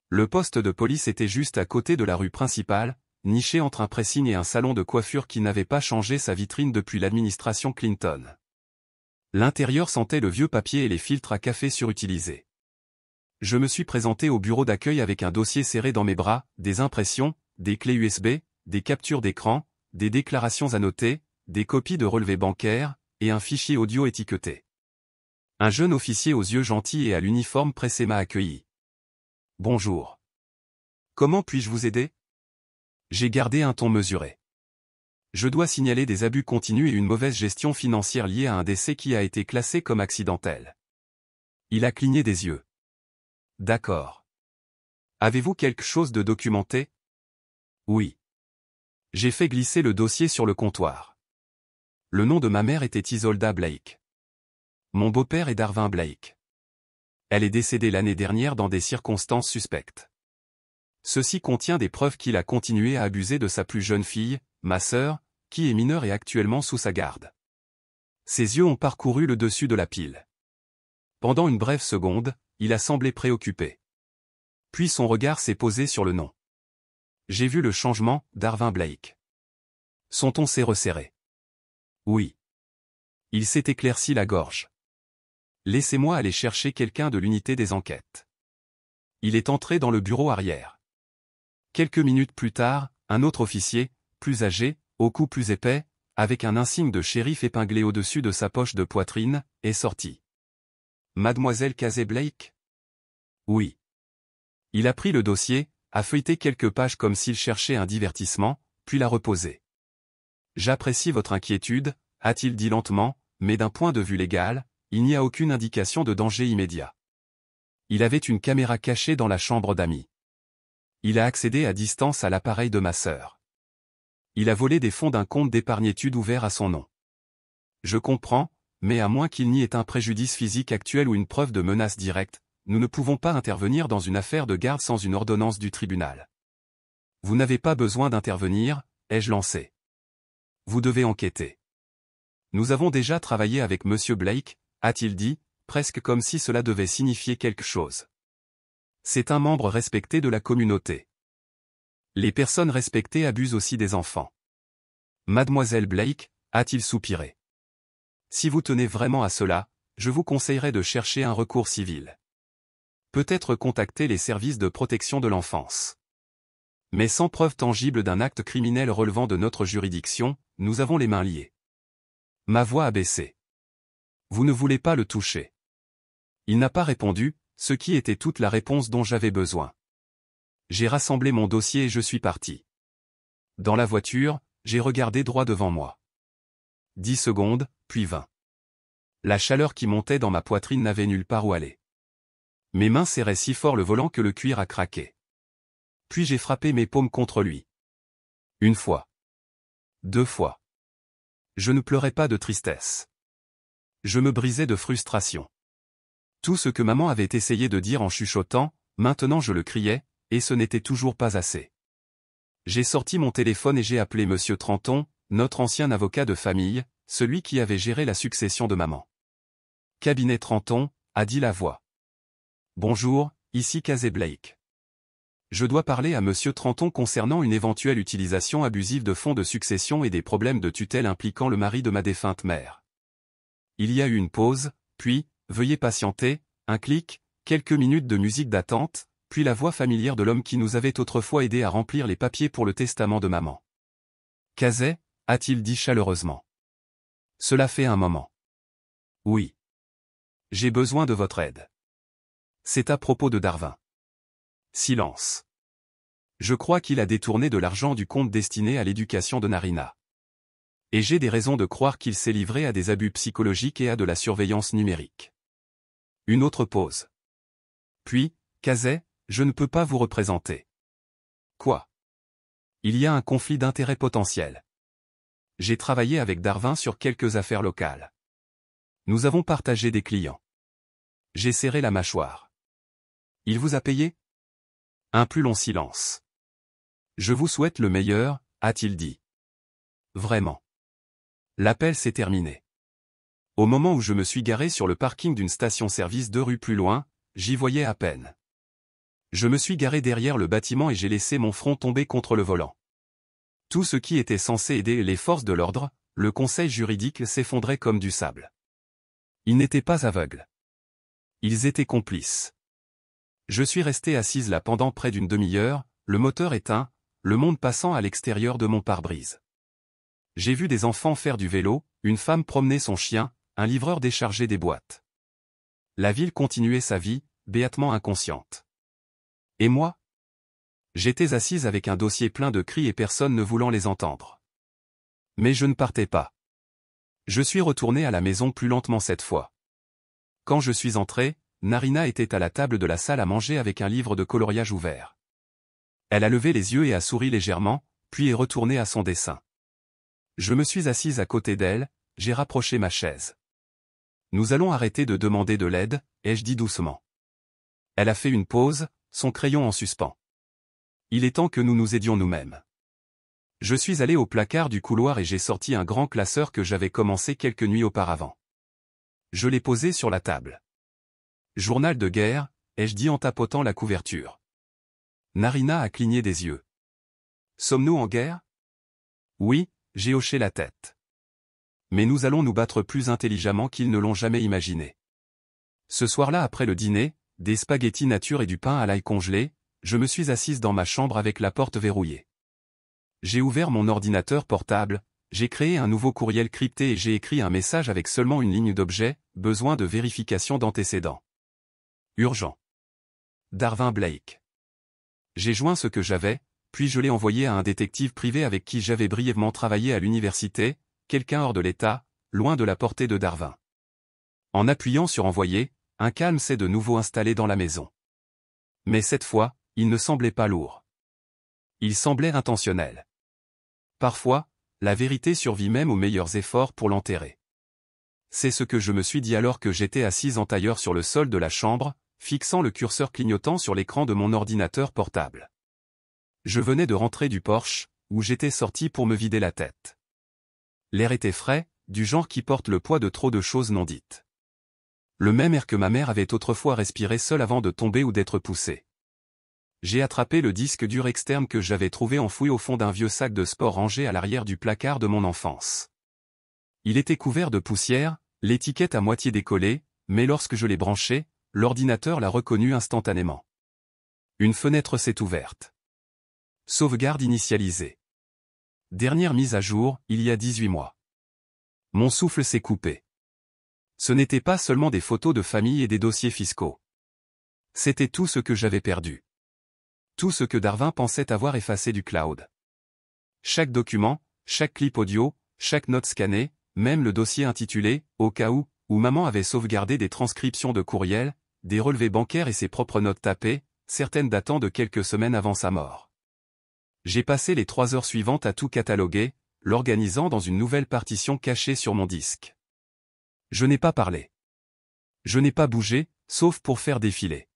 Le poste de police était juste à côté de la rue principale, niché entre un pressing et un salon de coiffure qui n'avait pas changé sa vitrine depuis l'administration Clinton. L'intérieur sentait le vieux papier et les filtres à café surutilisés. Je me suis présenté au bureau d'accueil avec un dossier serré dans mes bras, des impressions, des clés USB, des captures d'écran, des déclarations annotées, des copies de relevés bancaires, et un fichier audio étiqueté. Un jeune officier aux yeux gentils et à l'uniforme pressé m'a accueilli. « Bonjour. Comment puis-je vous aider ?» J'ai gardé un ton mesuré. Je dois signaler des abus continus et une mauvaise gestion financière liée à un décès qui a été classé comme accidentel. Il a cligné des yeux. D'accord. Avez-vous quelque chose de documenté? Oui. J'ai fait glisser le dossier sur le comptoir. Le nom de ma mère était Isolda Blake. Mon beau-père est Darwin Blake. Elle est décédée l'année dernière dans des circonstances suspectes. Ceci contient des preuves qu'il a continué à abuser de sa plus jeune fille, ma sœur, qui est mineure et actuellement sous sa garde. Ses yeux ont parcouru le dessus de la pile. Pendant une brève seconde, il a semblé préoccupé. Puis son regard s'est posé sur le nom. J'ai vu le changement, Darwin Blake. Son ton s'est resserré. Oui. Il s'est éclairci la gorge. Laissez-moi aller chercher quelqu'un de l'unité des enquêtes. Il est entré dans le bureau arrière. Quelques minutes plus tard, un autre officier, plus âgé, au cou plus épais, avec un insigne de shérif épinglé au-dessus de sa poche de poitrine, est sorti. Mademoiselle Casey Blake? Oui. Il a pris le dossier, a feuilleté quelques pages comme s'il cherchait un divertissement, puis l'a reposé. J'apprécie votre inquiétude, a-t-il dit lentement, mais d'un point de vue légal, il n'y a aucune indication de danger immédiat. Il avait une caméra cachée dans la chambre d'amis. Il a accédé à distance à l'appareil de ma sœur. Il a volé des fonds d'un compte d'épargne-études ouvert à son nom. Je comprends, mais à moins qu'il n'y ait un préjudice physique actuel ou une preuve de menace directe, nous ne pouvons pas intervenir dans une affaire de garde sans une ordonnance du tribunal. Vous n'avez pas besoin d'intervenir, ai-je lancé. Vous devez enquêter. Nous avons déjà travaillé avec Monsieur Blake, a-t-il dit, presque comme si cela devait signifier quelque chose. C'est un membre respecté de la communauté. Les personnes respectées abusent aussi des enfants. Mademoiselle Blake, a-t-il soupiré. Si vous tenez vraiment à cela, je vous conseillerais de chercher un recours civil. Peut-être contacter les services de protection de l'enfance. Mais sans preuve tangible d'un acte criminel relevant de notre juridiction, nous avons les mains liées. Ma voix a baissé. Vous ne voulez pas le toucher. Il n'a pas répondu, ce qui était toute la réponse dont j'avais besoin. J'ai rassemblé mon dossier et je suis parti. Dans la voiture, j'ai regardé droit devant moi. 10 secondes, puis 20. La chaleur qui montait dans ma poitrine n'avait nulle part où aller. Mes mains serraient si fort le volant que le cuir a craqué. Puis j'ai frappé mes paumes contre lui. 1 fois. 2 fois. Je ne pleurais pas de tristesse. Je me brisais de frustration. Tout ce que maman avait essayé de dire en chuchotant, maintenant je le criais, et ce n'était toujours pas assez. J'ai sorti mon téléphone et j'ai appelé Monsieur Trenton, notre ancien avocat de famille, celui qui avait géré la succession de maman. Cabinet Trenton, a dit la voix. Bonjour, ici Casey Blake. Je dois parler à Monsieur Trenton concernant une éventuelle utilisation abusive de fonds de succession et des problèmes de tutelle impliquant le mari de ma défunte mère. Il y a eu une pause, puis, veuillez patienter, un clic, quelques minutes de musique d'attente, puis la voix familière de l'homme qui nous avait autrefois aidé à remplir les papiers pour le testament de maman. Casey, a-t-il dit chaleureusement. Cela fait un moment. Oui. J'ai besoin de votre aide. C'est à propos de Darwin. Silence. Je crois qu'il a détourné de l'argent du compte destiné à l'éducation de Narina. Et j'ai des raisons de croire qu'il s'est livré à des abus psychologiques et à de la surveillance numérique. Une autre pause. Puis, Casey, je ne peux pas vous représenter. Quoi? Il y a un conflit d'intérêts potentiel. J'ai travaillé avec Darwin sur quelques affaires locales. Nous avons partagé des clients. J'ai serré la mâchoire. Il vous a payé? Un plus long silence. Je vous souhaite le meilleur, a-t-il dit. Vraiment. L'appel s'est terminé. Au moment où je me suis garé sur le parking d'une station-service 2 rues plus loin, j'y voyais à peine. Je me suis garé derrière le bâtiment et j'ai laissé mon front tomber contre le volant. Tout ce qui était censé aider les forces de l'ordre, le conseil juridique s'effondrait comme du sable. Ils n'étaient pas aveugles. Ils étaient complices. Je suis resté assise là pendant près d'une demi-heure, le moteur éteint, le monde passant à l'extérieur de mon pare-brise. J'ai vu des enfants faire du vélo, une femme promener son chien, un livreur décharger des boîtes. La ville continuait sa vie, béatement inconsciente. Et moi? J'étais assise avec un dossier plein de cris et personne ne voulant les entendre. Mais je ne partais pas. Je suis retourné à la maison plus lentement cette fois. Quand je suis entré, Narina était à la table de la salle à manger avec un livre de coloriage ouvert. Elle a levé les yeux et a souri légèrement, puis est retournée à son dessin. Je me suis assise à côté d'elle, j'ai rapproché ma chaise. Nous allons arrêter de demander de l'aide, ai-je dit doucement. Elle a fait une pause, son crayon en suspens. Il est temps que nous nous aidions nous-mêmes. Je suis allé au placard du couloir et j'ai sorti un grand classeur que j'avais commencé quelques nuits auparavant. Je l'ai posé sur la table. Journal de guerre, ai-je dit en tapotant la couverture. Narina a cligné des yeux. Sommes-nous en guerre? Oui, j'ai hoché la tête. Mais nous allons nous battre plus intelligemment qu'ils ne l'ont jamais imaginé. Ce soir-là après le dîner, des spaghettis nature et du pain à l'ail congelé, je me suis assise dans ma chambre avec la porte verrouillée. J'ai ouvert mon ordinateur portable, j'ai créé un nouveau courriel crypté et j'ai écrit un message avec seulement une ligne d'objet, besoin de vérification d'antécédents. Urgent. Darwin Blake. J'ai joint ce que j'avais, puis je l'ai envoyé à un détective privé avec qui j'avais brièvement travaillé à l'université, quelqu'un hors de l'État, loin de la portée de Darwin. En appuyant sur envoyer, un calme s'est de nouveau installé dans la maison. Mais cette fois, il ne semblait pas lourd. Il semblait intentionnel. Parfois, la vérité survit même aux meilleurs efforts pour l'enterrer. C'est ce que je me suis dit alors que j'étais assise en tailleur sur le sol de la chambre, fixant le curseur clignotant sur l'écran de mon ordinateur portable. Je venais de rentrer du porche, où j'étais sorti pour me vider la tête. L'air était frais, du genre qui porte le poids de trop de choses non dites. Le même air que ma mère avait autrefois respiré seule avant de tomber ou d'être poussée. J'ai attrapé le disque dur externe que j'avais trouvé enfoui au fond d'un vieux sac de sport rangé à l'arrière du placard de mon enfance. Il était couvert de poussière, l'étiquette à moitié décollée, mais lorsque je l'ai branché, l'ordinateur l'a reconnu instantanément. Une fenêtre s'est ouverte. Sauvegarde initialisée. Dernière mise à jour, il y a 18 mois. Mon souffle s'est coupé. Ce n'était pas seulement des photos de famille et des dossiers fiscaux. C'était tout ce que j'avais perdu. Tout ce que Darwin pensait avoir effacé du cloud. Chaque document, chaque clip audio, chaque note scannée, même le dossier intitulé « Au cas où » maman avait sauvegardé des transcriptions de courriels, des relevés bancaires et ses propres notes tapées, certaines datant de quelques semaines avant sa mort. J'ai passé les 3 heures suivantes à tout cataloguer, l'organisant dans une nouvelle partition cachée sur mon disque. Je n'ai pas parlé. Je n'ai pas bougé, sauf pour faire défiler.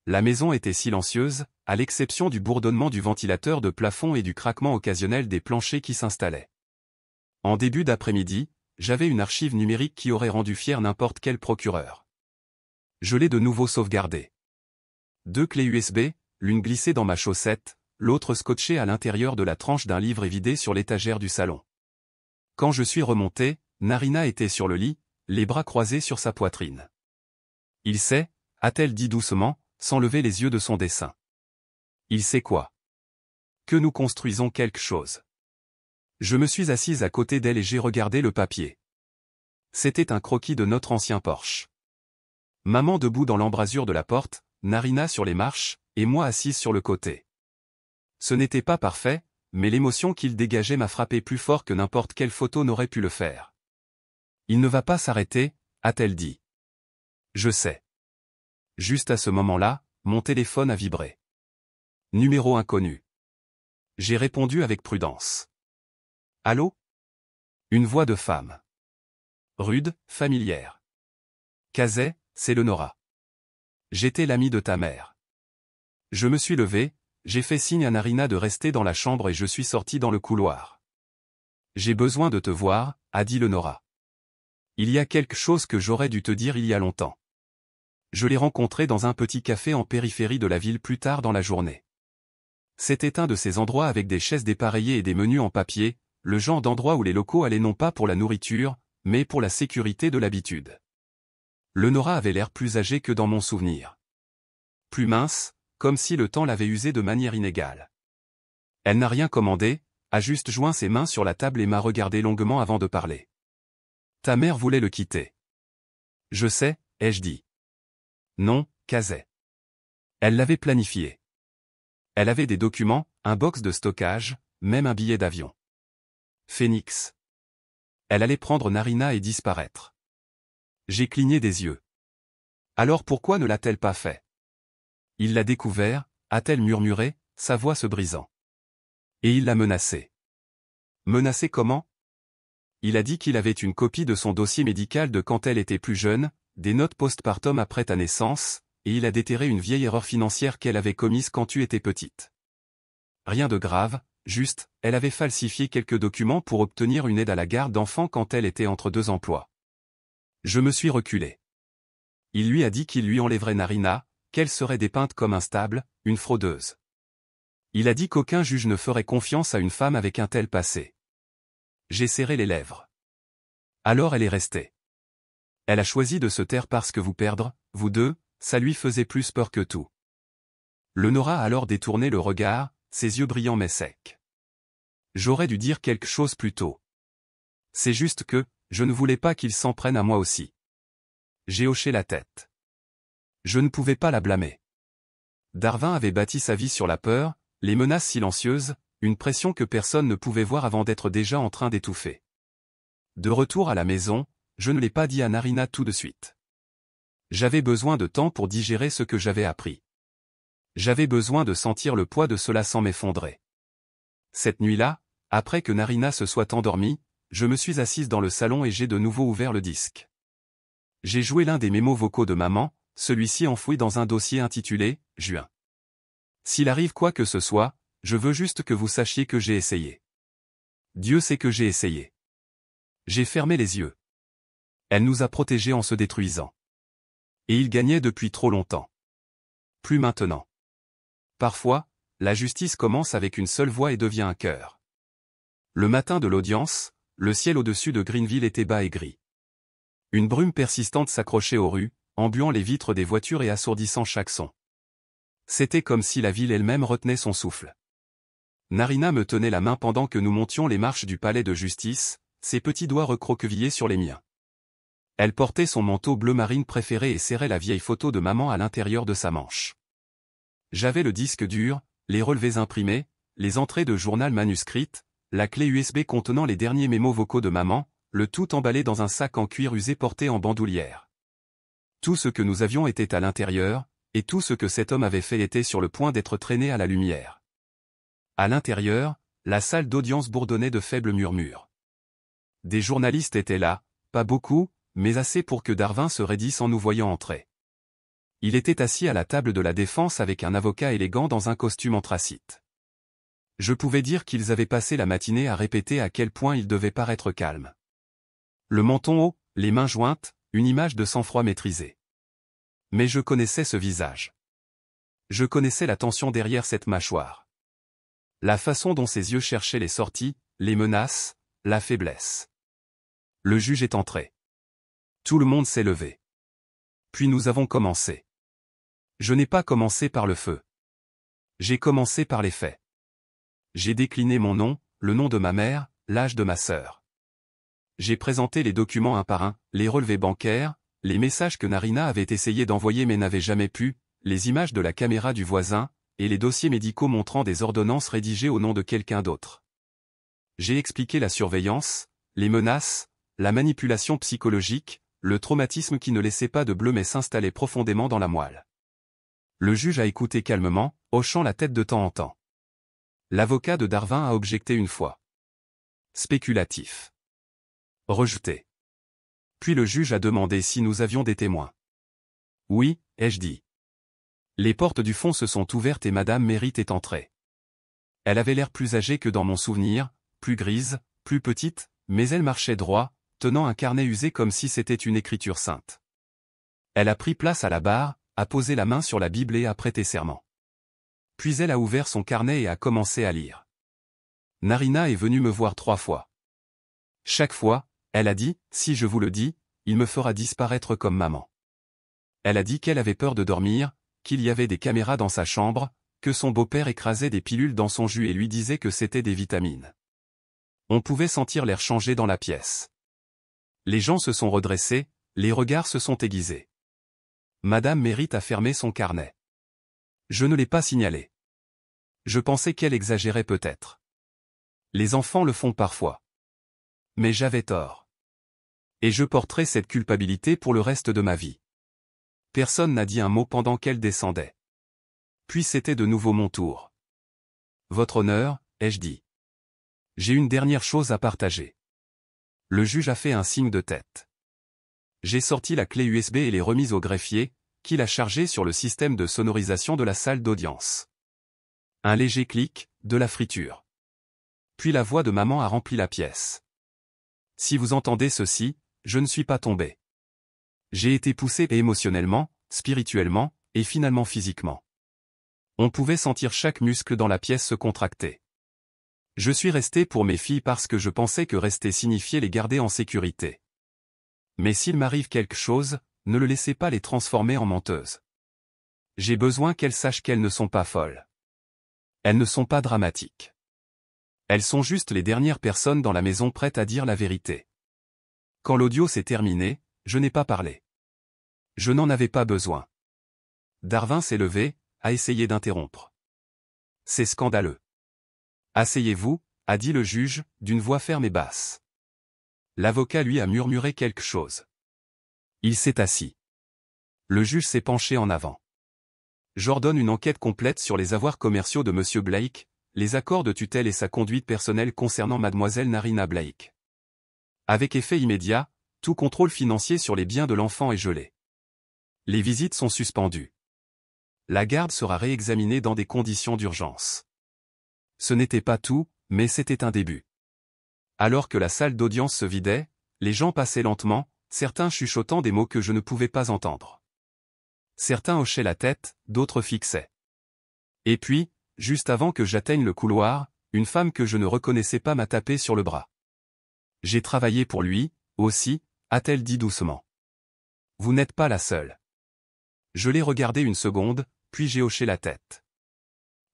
La maison était silencieuse, à l'exception du bourdonnement du ventilateur de plafond et du craquement occasionnel des planchers qui s'installaient. En début d'après-midi, j'avais une archive numérique qui aurait rendu fier n'importe quel procureur. Je l'ai de nouveau sauvegardée. 2 clés USB, l'une glissée dans ma chaussette, l'autre scotchée à l'intérieur de la tranche d'un livre évidé sur l'étagère du salon. Quand je suis remonté, Narina était sur le lit, les bras croisés sur sa poitrine. Il sait, a-t-elle dit doucement, sans lever les yeux de son dessin. Il sait quoi? Que nous construisons quelque chose. Je me suis assise à côté d'elle et j'ai regardé le papier. C'était un croquis de notre ancien Porsche. Maman debout dans l'embrasure de la porte, Narina sur les marches, et moi assise sur le côté. Ce n'était pas parfait, mais l'émotion qu'il dégageait m'a frappé plus fort que n'importe quelle photo n'aurait pu le faire. Il ne va pas s'arrêter, a-t-elle dit. Je sais. Juste à ce moment-là, mon téléphone a vibré. Numéro inconnu. J'ai répondu avec prudence. Allô? Une voix de femme. Rude, familière. Kazé, c'est Lenora. J'étais l'ami de ta mère. Je me suis levé, j'ai fait signe à Narina de rester dans la chambre et je suis sorti dans le couloir. J'ai besoin de te voir, a dit Lenora. Il y a quelque chose que j'aurais dû te dire il y a longtemps. Je l'ai rencontré dans un petit café en périphérie de la ville plus tard dans la journée. C'était un de ces endroits avec des chaises dépareillées et des menus en papier, le genre d'endroit où les locaux allaient non pas pour la nourriture, mais pour la sécurité de l'habitude. Lenora avait l'air plus âgée que dans mon souvenir. Plus mince, comme si le temps l'avait usée de manière inégale. Elle n'a rien commandé, a juste joint ses mains sur la table et m'a regardé longuement avant de parler. Ta mère voulait le quitter. Je sais, ai-je dit. Non, Kazé. Elle l'avait planifié. Elle avait des documents, un box de stockage, même un billet d'avion. Phoenix. Elle allait prendre Narina et disparaître. J'ai cligné des yeux. Alors pourquoi ne l'a-t-elle pas fait? Il l'a découvert, a-t-elle murmuré, sa voix se brisant. Et il l'a menacé. Menacé comment? Il a dit qu'il avait une copie de son dossier médical de quand elle était plus jeune, des notes postpartum après ta naissance, et il a déterré une vieille erreur financière qu'elle avait commise quand tu étais petite. Rien de grave, juste, elle avait falsifié quelques documents pour obtenir une aide à la garde d'enfants quand elle était entre 2 emplois. Je me suis reculé. Il lui a dit qu'il lui enlèverait Narina, qu'elle serait dépeinte comme instable, une fraudeuse. Il a dit qu'aucun juge ne ferait confiance à une femme avec un tel passé. J'ai serré les lèvres. Alors elle est restée. Elle a choisi de se taire parce que vous perdre, vous deux, ça lui faisait plus peur que tout. Lenora a alors détourné le regard, ses yeux brillants mais secs. J'aurais dû dire quelque chose plus tôt. C'est juste que, je ne voulais pas qu'il s'en prenne à moi aussi. J'ai hoché la tête. Je ne pouvais pas la blâmer. Darwin avait bâti sa vie sur la peur, les menaces silencieuses, une pression que personne ne pouvait voir avant d'être déjà en train d'étouffer. De retour à la maison, je ne l'ai pas dit à Narina tout de suite. J'avais besoin de temps pour digérer ce que j'avais appris. J'avais besoin de sentir le poids de cela sans m'effondrer. Cette nuit-là, après que Narina se soit endormie, je me suis assise dans le salon et j'ai de nouveau ouvert le disque. J'ai joué l'un des mémos vocaux de maman, celui-ci enfoui dans un dossier intitulé « Juin ». S'il arrive quoi que ce soit, je veux juste que vous sachiez que j'ai essayé. Dieu sait que j'ai essayé. J'ai fermé les yeux. Elle nous a protégés en se détruisant. Et il gagnait depuis trop longtemps. Plus maintenant. Parfois, la justice commence avec une seule voix et devient un cœur. Le matin de l'audience, le ciel au-dessus de Greenville était bas et gris. Une brume persistante s'accrochait aux rues, embuant les vitres des voitures et assourdissant chaque son. C'était comme si la ville elle-même retenait son souffle. Narina me tenait la main pendant que nous montions les marches du palais de justice, ses petits doigts recroquevillés sur les miens. Elle portait son manteau bleu marine préféré et serrait la vieille photo de maman à l'intérieur de sa manche. J'avais le disque dur, les relevés imprimés, les entrées de journal manuscrites, la clé USB contenant les derniers mémos vocaux de maman, le tout emballé dans un sac en cuir usé porté en bandoulière. Tout ce que nous avions était à l'intérieur, et tout ce que cet homme avait fait était sur le point d'être traîné à la lumière. À l'intérieur, la salle d'audience bourdonnait de faibles murmures. Des journalistes étaient là, pas beaucoup, mais assez pour que Darvin se raidisse en nous voyant entrer. Il était assis à la table de la défense avec un avocat élégant dans un costume anthracite. Je pouvais dire qu'ils avaient passé la matinée à répéter à quel point il devait paraître calme. Le menton haut, les mains jointes, une image de sang-froid maîtrisé. Mais je connaissais ce visage. Je connaissais la tension derrière cette mâchoire. La façon dont ses yeux cherchaient les sorties, les menaces, la faiblesse. Le juge est entré. Tout le monde s'est levé. Puis nous avons commencé. Je n'ai pas commencé par le feu. J'ai commencé par les faits. J'ai décliné mon nom, le nom de ma mère, l'âge de ma sœur. J'ai présenté les documents un par un, les relevés bancaires, les messages que Narina avait essayé d'envoyer mais n'avait jamais pu, les images de la caméra du voisin, et les dossiers médicaux montrant des ordonnances rédigées au nom de quelqu'un d'autre. J'ai expliqué la surveillance, les menaces, la manipulation psychologique, le traumatisme qui ne laissait pas de bleu mais s'installait profondément dans la moelle. Le juge a écouté calmement, hochant la tête de temps en temps. L'avocat de Darvin a objecté une fois. Spéculatif. Rejeté. Puis le juge a demandé si nous avions des témoins. Oui, ai-je dit. Les portes du fond se sont ouvertes et Madame Mérite est entrée. Elle avait l'air plus âgée que dans mon souvenir, plus grise, plus petite, mais elle marchait droit, tenant un carnet usé comme si c'était une écriture sainte. Elle a pris place à la barre, a posé la main sur la Bible et a prêté serment. Puis elle a ouvert son carnet et a commencé à lire. Narina est venue me voir 3 fois. Chaque fois, elle a dit, si je vous le dis, il me fera disparaître comme maman. Elle a dit qu'elle avait peur de dormir, qu'il y avait des caméras dans sa chambre, que son beau-père écrasait des pilules dans son jus et lui disait que c'était des vitamines. On pouvait sentir l'air changer dans la pièce. Les gens se sont redressés, les regards se sont aiguisés. Madame Mérite a fermé son carnet. Je ne l'ai pas signalé. Je pensais qu'elle exagérait peut-être. Les enfants le font parfois. Mais j'avais tort. Et je porterai cette culpabilité pour le reste de ma vie. Personne n'a dit un mot pendant qu'elle descendait. Puis c'était de nouveau mon tour. Votre honneur, ai-je dit. J'ai une dernière chose à partager. Le juge a fait un signe de tête. J'ai sorti la clé USB et l'ai remise au greffier, qui l'a chargée sur le système de sonorisation de la salle d'audience. Un léger clic, de la friture. Puis la voix de maman a rempli la pièce. Si vous entendez ceci, je ne suis pas tombé. J'ai été poussé émotionnellement, spirituellement, et finalement physiquement. On pouvait sentir chaque muscle dans la pièce se contracter. Je suis resté pour mes filles parce que je pensais que rester signifiait les garder en sécurité. Mais s'il m'arrive quelque chose, ne le laissez pas les transformer en menteuses. J'ai besoin qu'elles sachent qu'elles ne sont pas folles. Elles ne sont pas dramatiques. Elles sont juste les dernières personnes dans la maison prêtes à dire la vérité. Quand l'audio s'est terminé, je n'ai pas parlé. Je n'en avais pas besoin. Darvin s'est levé, a essayé d'interrompre. C'est scandaleux. Asseyez-vous, a dit le juge, d'une voix ferme et basse. L'avocat lui a murmuré quelque chose. Il s'est assis. Le juge s'est penché en avant. J'ordonne une enquête complète sur les avoirs commerciaux de Monsieur Blake, les accords de tutelle et sa conduite personnelle concernant Mademoiselle Narina Blake. Avec effet immédiat, tout contrôle financier sur les biens de l'enfant est gelé. Les visites sont suspendues. La garde sera réexaminée dans des conditions d'urgence. Ce n'était pas tout, mais c'était un début. Alors que la salle d'audience se vidait, les gens passaient lentement, certains chuchotant des mots que je ne pouvais pas entendre. Certains hochaient la tête, d'autres fixaient. Et puis, juste avant que j'atteigne le couloir, une femme que je ne reconnaissais pas m'a tapé sur le bras. J'ai travaillé pour lui, aussi, a-t-elle dit doucement. Vous n'êtes pas la seule. Je l'ai regardé une seconde, puis j'ai hoché la tête.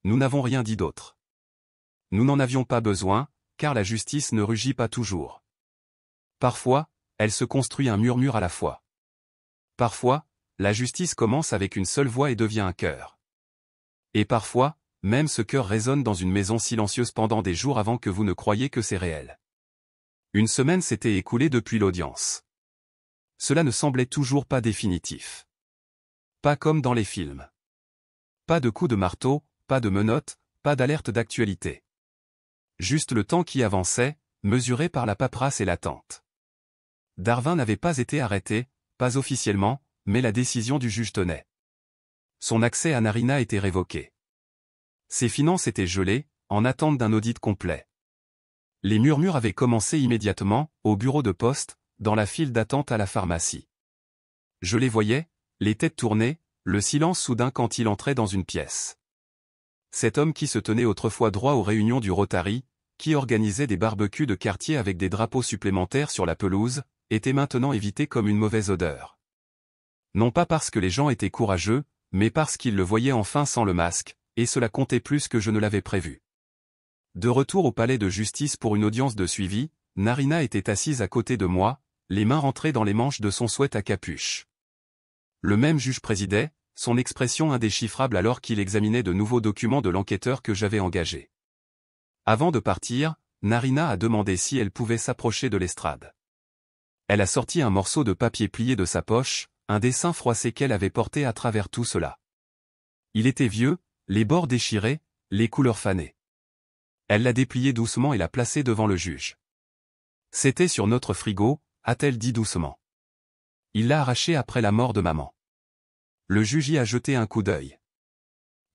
Nous n'avons rien dit d'autre. Nous n'en avions pas besoin, car la justice ne rugit pas toujours. Parfois, elle se construit un murmure à la fois. Parfois, la justice commence avec une seule voix et devient un chœur. Et parfois, même ce chœur résonne dans une maison silencieuse pendant des jours avant que vous ne croyiez que c'est réel. Une semaine s'était écoulée depuis l'audience. Cela ne semblait toujours pas définitif. Pas comme dans les films. Pas de coups de marteau, pas de menottes, pas d'alerte d'actualité. Juste le temps qui avançait, mesuré par la paperasse et l'attente. Darwin n'avait pas été arrêté, pas officiellement, mais la décision du juge tenait. Son accès à Narina était révoqué. Ses finances étaient gelées, en attente d'un audit complet. Les murmures avaient commencé immédiatement, au bureau de poste, dans la file d'attente à la pharmacie. Je les voyais, les têtes tournées, le silence soudain quand il entrait dans une pièce. Cet homme qui se tenait autrefois droit aux réunions du Rotary, qui organisait des barbecues de quartier avec des drapeaux supplémentaires sur la pelouse, était maintenant évité comme une mauvaise odeur. Non pas parce que les gens étaient courageux, mais parce qu'ils le voyaient enfin sans le masque, et cela comptait plus que je ne l'avais prévu. De retour au palais de justice pour une audience de suivi, Narina était assise à côté de moi, les mains rentrées dans les manches de son sweat à capuche. Le même juge présidait, son expression indéchiffrable alors qu'il examinait de nouveaux documents de l'enquêteur que j'avais engagé. Avant de partir, Narina a demandé si elle pouvait s'approcher de l'estrade. Elle a sorti un morceau de papier plié de sa poche, un dessin froissé qu'elle avait porté à travers tout cela. Il était vieux, les bords déchirés, les couleurs fanées. Elle l'a déplié doucement et l'a placé devant le juge. C'était sur notre frigo, a-t-elle dit doucement. Il l'a arraché après la mort de maman. Le juge y a jeté un coup d'œil.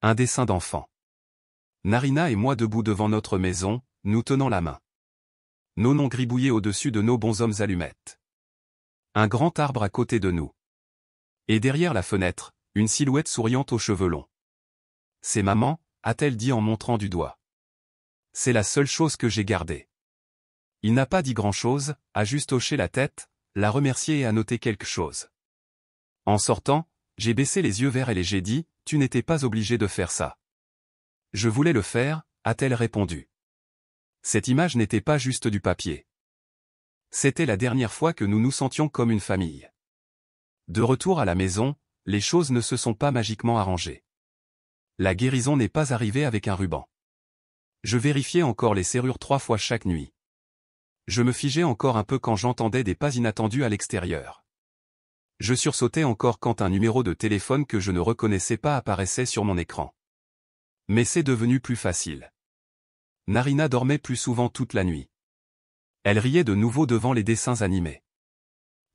Un dessin d'enfant. Narina et moi debout devant notre maison, nous tenant la main. Nos noms gribouillés au-dessus de nos bonshommes allumettes. Un grand arbre à côté de nous. Et derrière la fenêtre, une silhouette souriante aux cheveux longs. C'est maman, a-t-elle dit en montrant du doigt. C'est la seule chose que j'ai gardée. Il n'a pas dit grand-chose, a juste hoché la tête, l'a remercié et a noté quelque chose. En sortant, j'ai baissé les yeux vers elle et j'ai dit, tu n'étais pas obligé de faire ça. Je voulais le faire, a-t-elle répondu. Cette image n'était pas juste du papier. C'était la dernière fois que nous nous sentions comme une famille. De retour à la maison, les choses ne se sont pas magiquement arrangées. La guérison n'est pas arrivée avec un ruban. Je vérifiais encore les serrures 3 fois chaque nuit. Je me figeais encore un peu quand j'entendais des pas inattendus à l'extérieur. Je sursautais encore quand un numéro de téléphone que je ne reconnaissais pas apparaissait sur mon écran. Mais c'est devenu plus facile. Narina dormait plus souvent toute la nuit. Elle riait de nouveau devant les dessins animés.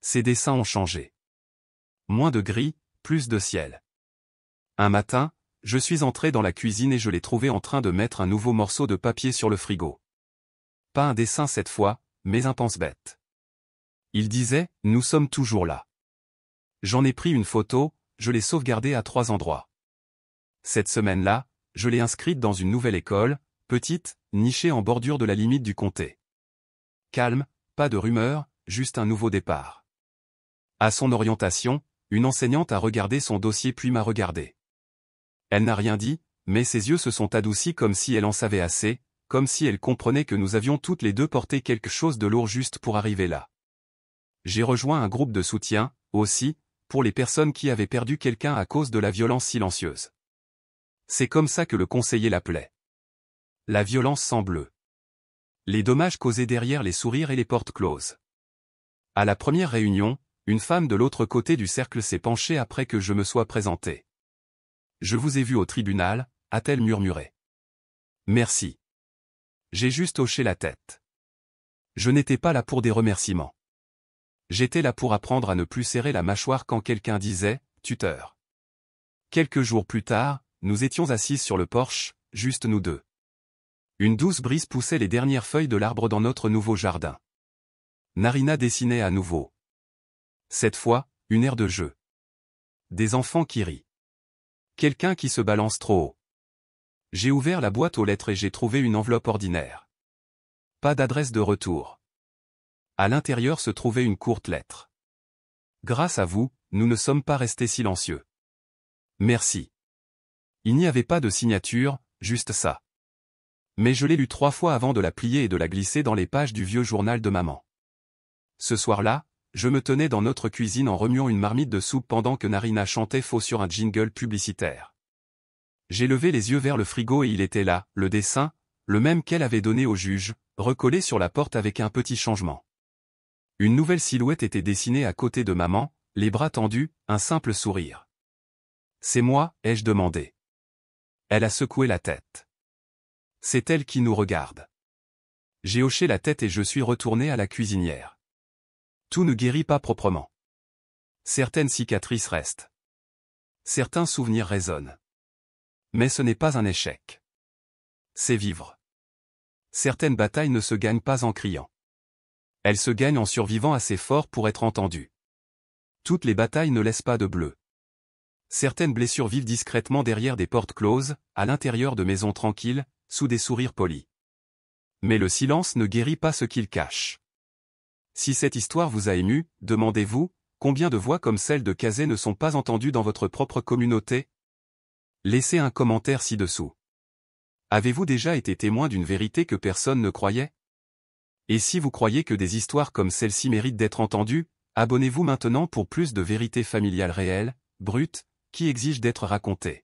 Ces dessins ont changé. Moins de gris, plus de ciel. Un matin, je suis entré dans la cuisine et je l'ai trouvé en train de mettre un nouveau morceau de papier sur le frigo. Pas un dessin cette fois, mais un pense-bête. Il disait, nous sommes toujours là. J'en ai pris une photo, je l'ai sauvegardée à 3 endroits. Cette semaine-là, je l'ai inscrite dans une nouvelle école, petite, nichée en bordure de la limite du comté. Calme, pas de rumeur, juste un nouveau départ. À son orientation, une enseignante a regardé son dossier puis m'a regardé. Elle n'a rien dit, mais ses yeux se sont adoucis comme si elle en savait assez, comme si elle comprenait que nous avions toutes les deux porté quelque chose de lourd juste pour arriver là. J'ai rejoint un groupe de soutien, aussi, pour les personnes qui avaient perdu quelqu'un à cause de la violence silencieuse. C'est comme ça que le conseiller l'appelait. La violence sans bleu. Les dommages causés derrière les sourires et les portes closes. À la première réunion, une femme de l'autre côté du cercle s'est penchée après que je me sois présenté. Je vous ai vu au tribunal, a-t-elle murmuré. Merci. J'ai juste hoché la tête. Je n'étais pas là pour des remerciements. J'étais là pour apprendre à ne plus serrer la mâchoire quand quelqu'un disait « tuteur ». Quelques jours plus tard, nous étions assises sur le porche, juste nous deux. Une douce brise poussait les dernières feuilles de l'arbre dans notre nouveau jardin. Narina dessinait à nouveau. Cette fois, une aire de jeu. Des enfants qui rient. Quelqu'un qui se balance trop haut. J'ai ouvert la boîte aux lettres et j'ai trouvé une enveloppe ordinaire. Pas d'adresse de retour. À l'intérieur se trouvait une courte lettre. Grâce à vous, nous ne sommes pas restés silencieux. Merci. Il n'y avait pas de signature, juste ça. Mais je l'ai lue 3 fois avant de la plier et de la glisser dans les pages du vieux journal de maman. Ce soir-là, je me tenais dans notre cuisine en remuant une marmite de soupe pendant que Narina chantait faux sur un jingle publicitaire. J'ai levé les yeux vers le frigo et il était là, le dessin, le même qu'elle avait donné au juge, recollé sur la porte avec un petit changement. Une nouvelle silhouette était dessinée à côté de maman, les bras tendus, un simple sourire. « C'est moi ?» ai-je demandé. Elle a secoué la tête. C'est elle qui nous regarde. J'ai hoché la tête et je suis retourné à la cuisinière. Tout ne guérit pas proprement. Certaines cicatrices restent. Certains souvenirs résonnent. Mais ce n'est pas un échec. C'est vivre. Certaines batailles ne se gagnent pas en criant. Elles se gagnent en survivant assez fort pour être entendues. Toutes les batailles ne laissent pas de bleu. Certaines blessures vivent discrètement derrière des portes closes, à l'intérieur de maisons tranquilles, sous des sourires polis. Mais le silence ne guérit pas ce qu'il cache. Si cette histoire vous a ému, demandez-vous, combien de voix comme celle de Kazé ne sont pas entendues dans votre propre communauté? Laissez un commentaire ci-dessous. Avez-vous déjà été témoin d'une vérité que personne ne croyait? Et si vous croyez que des histoires comme celle-ci méritent d'être entendues, abonnez-vous maintenant pour plus de vérités familiales réelles, brutes, qui exigent d'être racontées.